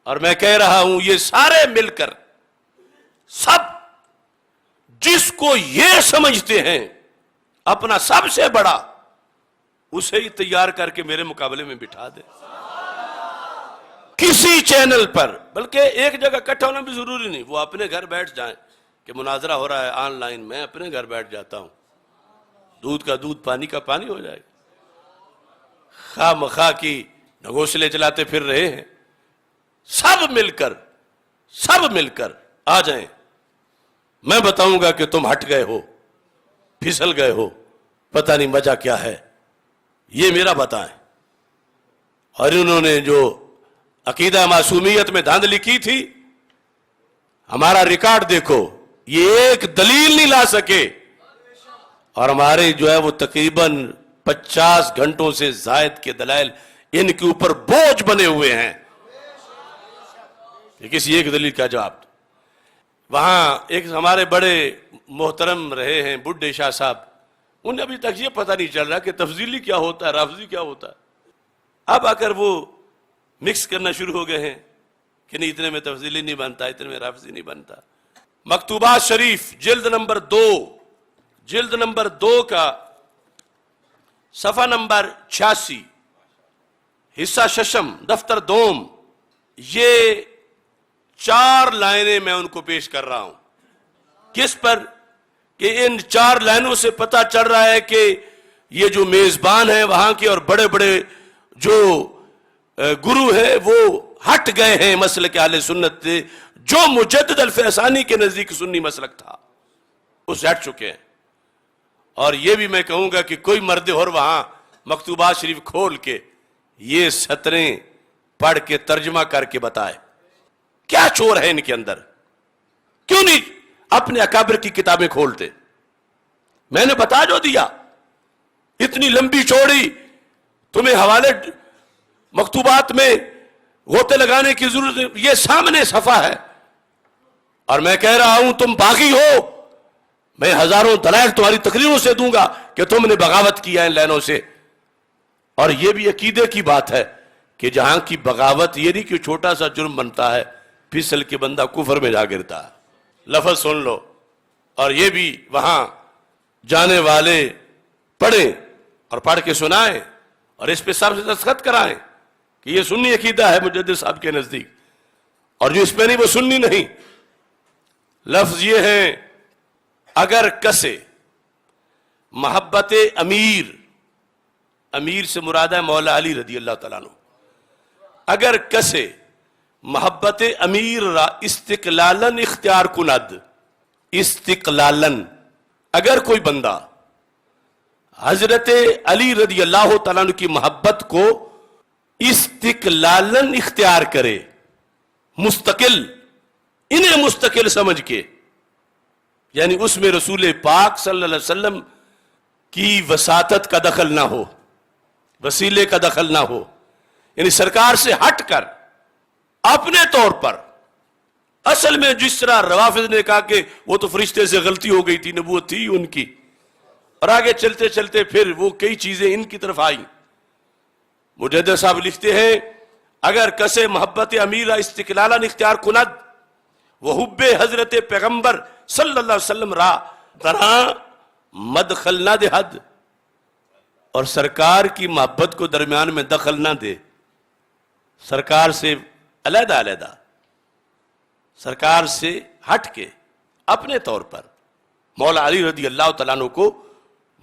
اور میں کہہ رہا ہوں یہ سارے مل کر سب جس کو یہ سمجھتے ہیں اپنا سب سے بڑا, اسے ہی تیار کر کے میرے مقابلے میں بٹھا دے کسی چینل پر. بلکہ ایک جگہ اکٹھا ہونا بھی ضروری نہیں, وہ اپنے گھر بیٹھ جائیں کہ مناظرہ ہو رہا ہے آن لائن, میں اپنے گھر بیٹھ جاتا ہوں, دودھ کا دودھ پانی کا پانی ہو جائے گا. خواہ مخواہ کی نگوسلے چلاتے پھر رہے ہیں. سب مل کر آ جائیں. میں بتاؤں گا کہ تم ہٹ گئے ہو, پھسل گئے ہو, پتہ نہیں وجہ کیا ہے, یہ میرا بتائیں. اور انہوں نے جو عقیدہ معصومیت میں دھاندلی کی تھی, ہمارا ریکارڈ دیکھو, یہ ایک دلیل نہیں لا سکے. اور ہمارے جو ہے وہ تقریباً 50 گھنٹوں سے زائد کے دلائل ان کے اوپر بوجھ بنے ہوئے ہیں کہ کسی ایک دلیل کا جواب. وہاں ایک ہمارے بڑے محترم رہے ہیں بڈھے شاہ صاحب, انہیں ابھی تک یہ پتہ نہیں چل رہا کہ تفضیلی کیا ہوتا ہے, رافضی کیا ہوتا ہے. اب آ کر وہ مکس کرنا شروع ہو گئے ہیں کہ نہیں اتنے میں تفضیلی نہیں بنتا, اتنے میں رافضی نہیں بنتا. مکتوبات شریف جلد نمبر 2 کا صفحہ نمبر 86, حصہ ششم دفتر دوم, یہ 4 لائنیں میں ان کو پیش کر رہا ہوں. کس پر؟ کہ ان 4 لائنوں سے پتہ چل رہا ہے کہ یہ جو میزبان ہیں وہاں کے اور بڑے بڑے جو گرو ہیں وہ ہٹ گئے ہیں مسلک اہل سنت سے. جو مجدد الفیصانی کے نزدیک سنی مسلک تھا اس سے ہٹ چکے ہیں. اور یہ بھی میں کہوں گا کہ کوئی مرد اور وہاں مکتوبات شریف کھول کے یہ سطریں پڑھ کے ترجمہ کر کے بتائے کیا چور ہے ان کے اندر. کیوں نہیں اپنے اکابر کی کتابیں کھولتے؟ میں نے بتا جو دیا, اتنی لمبی چوڑی تمہیں حوالے مکتوبات میں غوطے لگانے کی ضرورت نہیں. یہ سامنے صفحہ ہے اور میں کہہ رہا ہوں تم باغی ہو. میں ہزاروں دلائل تمہاری تقریروں سے دوں گا کہ تم نے بغاوت کیا ان لائنوں سے. اور یہ بھی عقیدے کی بات ہے کہ جہاں کی بغاوت یہ نہیں کہ چھوٹا سا جرم بنتا ہے, پھسل کے بندہ کفر میں جا گرتا ہے. لفظ سن لو, اور یہ بھی وہاں جانے والے پڑھیں اور پڑھ کے سنائیں اور اس پہ سب سے دستخط کرائیں کہ یہ سنی عقیدہ ہے مجدد صاحب کے نزدیک, اور جو اس پہ نہیں وہ سنی نہیں. لفظ یہ ہیں اگر کسے محبت امیر سے مراد ہے مولا علی رضی اللہ تعالیٰ عنہ. اگر کسے محبت امیر را استقلالن اختیار کند, استقلالن, اگر کوئی بندہ حضرت علی رضی اللہ تعالیٰ عنہ کی محبت کو استقلالن اختیار کرے, مستقل, انہیں مستقل سمجھ کے, یعنی اس میں رسول پاک صلی اللہ علیہ وسلم کی وساطت کا دخل نہ ہو, وسیلے کا دخل نہ ہو, یعنی سرکار سے ہٹ کر اپنے طور پر. اصل میں جس طرح روافض نے کہا کہ وہ تو فرشتے سے غلطی ہو گئی تھی, نبوت تھی ان کی, اور آگے چلتے چلتے پھر وہ کئی چیزیں ان کی طرف آئیں. مجدد صاحب لکھتے ہیں اگر کسے محبت امیر استقلالن اختیار کند وہ حب حضرت پیغمبر صلی اللہ علیہ وسلم را درا مدخل نہ دے حد, اور سرکار کی محبت کو درمیان میں دخل نہ دے, سرکار سے علیحدہ علیحدہ, سرکار سے ہٹ کے اپنے طور پر مولا علی رضی اللہ تعالیٰ عنہ کو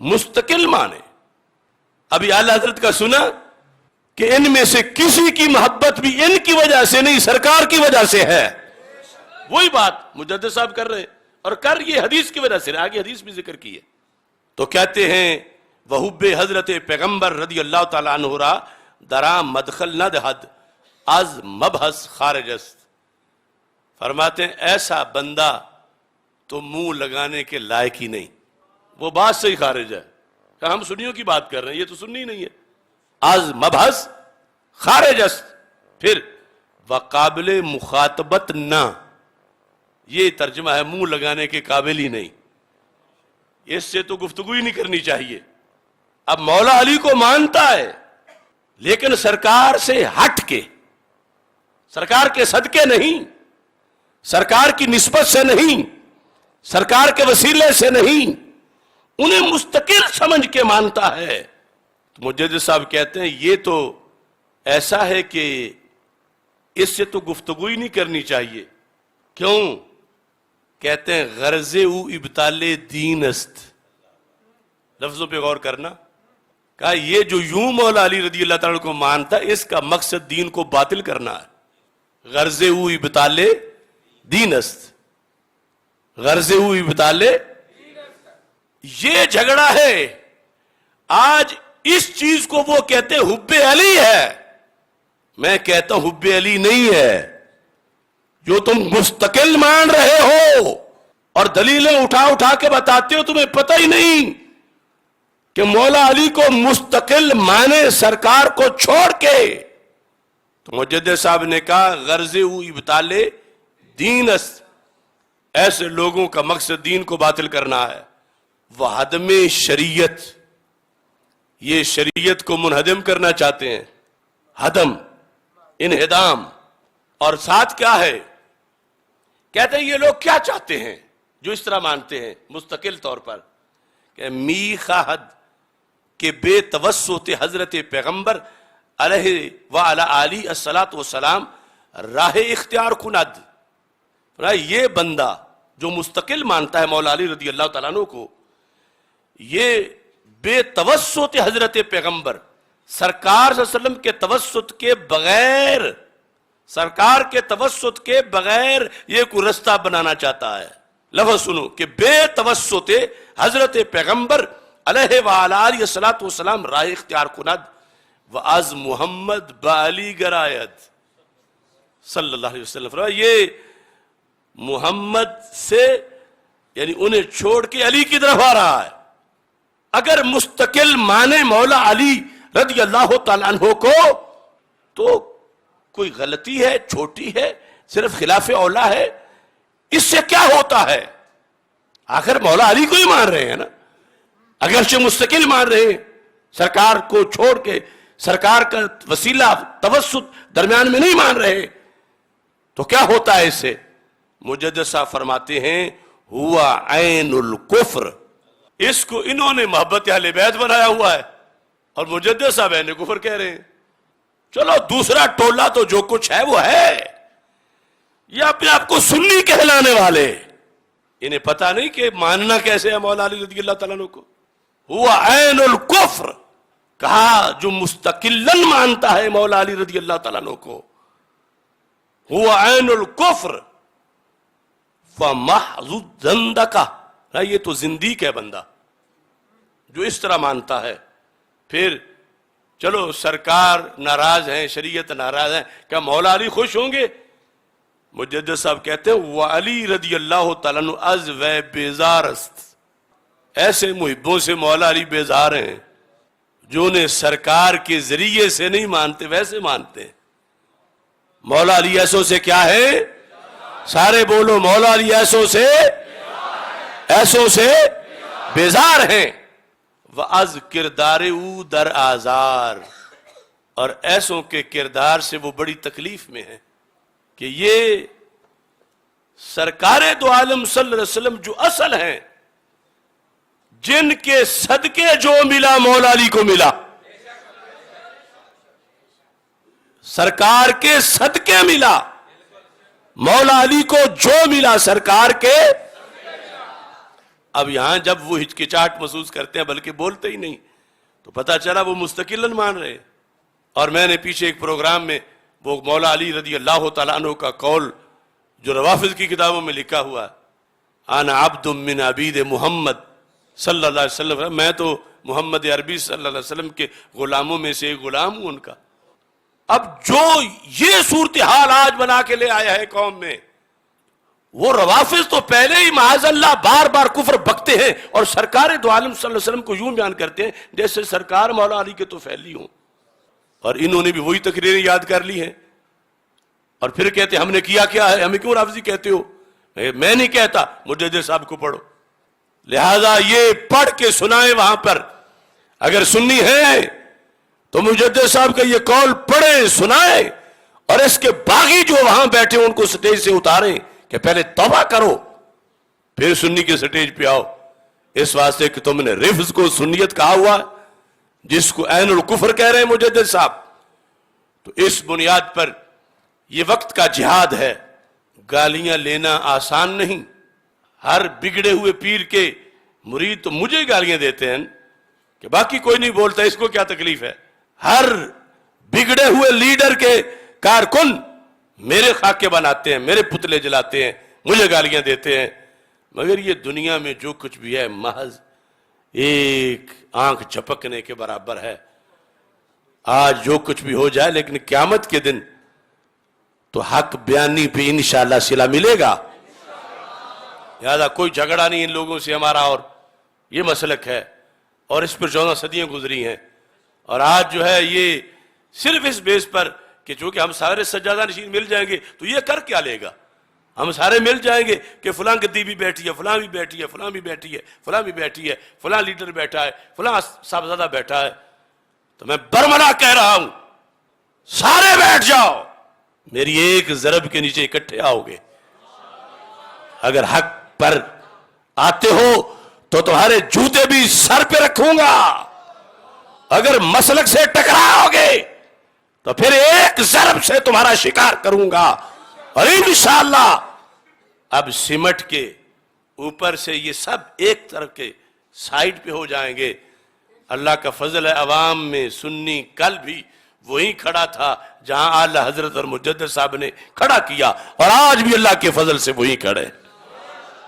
مستقل مانے. ابھی اعلیٰ حضرت کا سنا کہ ان میں سے کسی کی محبت بھی ان کی وجہ سے نہیں سرکار کی وجہ سے ہے. وہی بات مجدد صاحب کر رہے, اور کر یہ حدیث کی وجہ سے, آگے حدیث بھی ذکر کی ہے. تو کہتے ہیں وحب حضرت پیغمبر رضی اللہ تعالیٰ عنہ را درا مدخل نہ دہد از مبحث خارج است. فرماتے ہیں ایسا بندہ تو منہ لگانے کے لائق ہی نہیں، وہ بات سے ہی خارج ہے کہ ہم سنیوں کی بات کر رہے ہیں، یہ تو سنی نہیں ہے، از مبحث خارج است۔ پھر وقابل مخاطبت نہ، یہ ترجمہ ہے منہ لگانے کے قابل ہی نہیں، اس سے تو گفتگو ہی نہیں کرنی چاہیے۔ اب مولا علی کو مانتا ہے لیکن سرکار سے ہٹ کے، سرکار کے صدقے نہیں، سرکار کی نسبت سے نہیں، سرکار کے وسیلے سے نہیں، انہیں مستقل سمجھ کے مانتا ہے۔ تو مجدد صاحب کہتے ہیں یہ تو ایسا ہے کہ اس سے تو گفتگو ہی نہیں کرنی چاہیے۔ کیوں؟ کہتے ہیں غرض او ابطال دین است۔ لفظوں پہ غور کرنا، کہا یہ جو یوں مولا علی رضی اللہ تعالیٰ کو مانتا ہے اس کا مقصد دین کو باطل کرنا ہے۔ غرض او ابطال دین است، غرض او ابطال، یہ جھگڑا ہے۔ آج اس چیز کو وہ کہتے ہیں حب علی ہے، میں کہتا ہوں حب علی نہیں ہے، جو تم مستقل مان رہے ہو اور دلیلیں اٹھا اٹھا کے بتاتے ہو، تمہیں پتہ ہی نہیں کہ مولا علی کو مستقل مانے سرکار کو چھوڑ کے۔ تو مجدد صاحب نے کہا غرض او ابطال دین است، ایسے لوگوں کا مقصد دین کو باطل کرنا ہے۔ وہ ہدم شریعت، یہ شریعت کو منہدم کرنا چاہتے ہیں، ہدم، انہدام۔ اور ساتھ کیا ہے؟ کہتے ہیں یہ لوگ کیا چاہتے ہیں جو اس طرح مانتے ہیں مستقل طور پر، کہ می خواہد کہ بے توسط حضرت پیغمبر علیہ وعلی علی الصلاۃ والسلام راہ اختیار کند۔ یہ بندہ جو مستقل مانتا ہے مولا علی رضی اللہ تعالیٰ عنہ کو، یہ بے توسط حضرت پیغمبر، سرکار صلی اللہ علیہ وسلم کے توسط کے بغیر، سرکار کے توسط کے بغیر یہ کوئی رستہ بنانا چاہتا ہے۔ لفظ سنو کہ بے توسط حضرت پیغمبر علیہ وعلی علیہ الصلاۃ والسلام راہ اختیار کند و از محمد بعلی گراید صلی اللہ علیہ وسلم۔ یہ محمد سے یعنی انہیں چھوڑ کے علی کی طرف آ رہا ہے۔ اگر مستقل مانے مولا علی رضی اللہ تعالیٰ عنہ کو تو کوئی غلطی ہے، چھوٹی ہے، صرف خلاف اولا ہے، اس سے کیا ہوتا ہے؟ آخر مولا علی کو ہی مان رہے ہیں نا، اگرچہ مستقل مان رہے ہیں، سرکار کو چھوڑ کے سرکار کا وسیلہ توسط درمیان میں نہیں مان رہے، تو کیا ہوتا ہے اس سے؟ مجدد صاحب فرماتے ہیں ہوا عین الکفر، اس کو انہوں نے محبت اہل بیت بنایا ہوا ہے اور مجدد صاحب عین کفر کہہ رہے ہیں۔ چلو دوسرا ٹولہ تو جو کچھ ہے وہ ہے، یہ اپنے آپ کو سنی کہلانے والے، انہیں پتہ نہیں کہ ماننا کیسے ہے مولا علی رضی اللہ تعالیٰ عنہ کو۔ ہوا عین الکفر، کہا جو مستقلاً مانتا ہے مولا علی رضی اللہ تعالیٰ عنہ کو، ہوا عین الکفر فمحض الزندقہ، یہ تو زندیق ہے بندہ جو اس طرح مانتا ہے۔ پھر چلو سرکار ناراض ہیں، شریعت ناراض ہیں، کیا مولا علی خوش ہوں گے؟ مجدد صاحب کہتے ہیں وعلی رضی اللہ تعالیٰ عنہ از و بیزار است، ایسے محبوں سے مولا علی بیزار ہیں جو انہیں سرکار کے ذریعے سے نہیں مانتے، ویسے مانتے ہیں۔ مولا علی ایسوں سے کیا ہے؟ سارے بولو، مولا علی ایسوں سے بیزار ہیں۔ وَأَذْ کردار او در آزار، اور ایسوں کے کردار سے وہ بڑی تکلیف میں ہیں کہ یہ سرکار دو عالم صلی اللہ علیہ وسلم جو اصل ہیں، جن کے صدقے جو ملا مولا علی کو ملا، سرکار کے صدقے ملا مولا علی کو، جو ملا سرکار کے۔ اب یہاں جب وہ ہچکچاہٹ محسوس کرتے ہیں بلکہ بولتے ہی نہیں، تو پتہ چلا وہ مستقلاً مان رہے ہیں۔ اور میں نے پیچھے ایک پروگرام میں وہ مولا علی رضی اللہ تعالیٰ عنہ کا قول جو روافض کی کتابوں میں لکھا ہوا ہے، انا عبد من عبید محمد صلی اللہ علیہ وسلم، میں تو محمد عربی صلی اللہ علیہ وسلم کے غلاموں میں سے ایک غلام ہوں ان کا۔ اب جو یہ صورتحال آج بنا کے لے آیا ہے قوم میں، وہ روافظ تو پہلے ہی معاذ اللہ بار بار کفر بکتے ہیں اور سرکار دو عالم صلی اللہ علیہ وسلم کو یوں بیان کرتے ہیں جیسے سرکار مولا علی کے تو فیلی ہوں، اور انہوں نے بھی وہی تقریریں یاد کر لی ہیں اور پھر کہتے ہیں ہم نے کیا کیا ہے، ہمیں کیوں رافضی کہتے ہو؟ میں نہیں کہتا، مجدد صاحب کو پڑھو، لہذا یہ پڑھ کے سنائیں وہاں پر، اگر سنی ہے تو مجدد صاحب کا یہ قول پڑھیں سنائیں، اور اس کے باغی جو وہاں بیٹھے ان کو سٹیج سے اتاریں کہ پہلے توبہ کرو پھر سنی کے سٹیج پہ آؤ، اس واسطے کہ تم نے رفض کو سنیت کہا ہوا جس کو عین الکفر کہہ رہے ہیں مجدد صاحب، تو اس بنیاد پر یہ وقت کا جہاد ہے، گالیاں لینا آسان نہیں۔ ہر بگڑے ہوئے پیر کے مرید تو مجھے گالیاں دیتے ہیں کہ باقی کوئی نہیں بولتا، اس کو کیا تکلیف ہے؟ ہر بگڑے ہوئے لیڈر کے کارکن میرے خاکے بناتے ہیں، میرے پتلے جلاتے ہیں، مجھے گالیاں دیتے ہیں، مگر یہ دنیا میں جو کچھ بھی ہے محض ایک آنکھ جھپکنے کے برابر ہے۔ آج جو کچھ بھی ہو جائے لیکن قیامت کے دن تو حق بیانی پہ انشاءاللہ صلہ ملے گا، لہذا کوئی جھگڑا نہیں ان لوگوں سے ہمارا، اور یہ مسلک ہے اور اس پر 14 صدیاں گزری ہیں، اور آج جو ہے یہ صرف اس بیس پر کہ چونکہ ہم سارے سجادہ نشین مل جائیں گے تو یہ کر کیا لے گا؟ ہم سارے مل جائیں گے کہ فلاں گدی بھی بیٹھی ہے، فلاں بھی بیٹھی ہے، فلاں بھی بیٹھی ہے، فلاں بھی بیٹھی ہے، فلاں لیڈر بیٹھا ہے، فلاں صاحبزادہ بیٹھا ہے، تو میں برملا کہہ رہا ہوں سارے بیٹھ جاؤ، میری ایک ضرب کے نیچے اکٹھے آؤ گے، اگر حق پر آتے ہو تو تمہارے جوتے بھی سر پہ رکھوں گا، اگر مسلک سے ٹکراؤ گے تو پھر ایک ضرب سے تمہارا شکار کروں گا، اور انشاءاللہ اب سمٹ کے اوپر سے یہ سب ایک طرف کے سائیڈ پہ ہو جائیں گے۔ اللہ کا فضل ہے عوام میں سنی کل بھی وہی کھڑا تھا جہاں اعلی حضرت اور مجدد صاحب نے کھڑا کیا، اور آج بھی اللہ کے فضل سے وہی کھڑے۔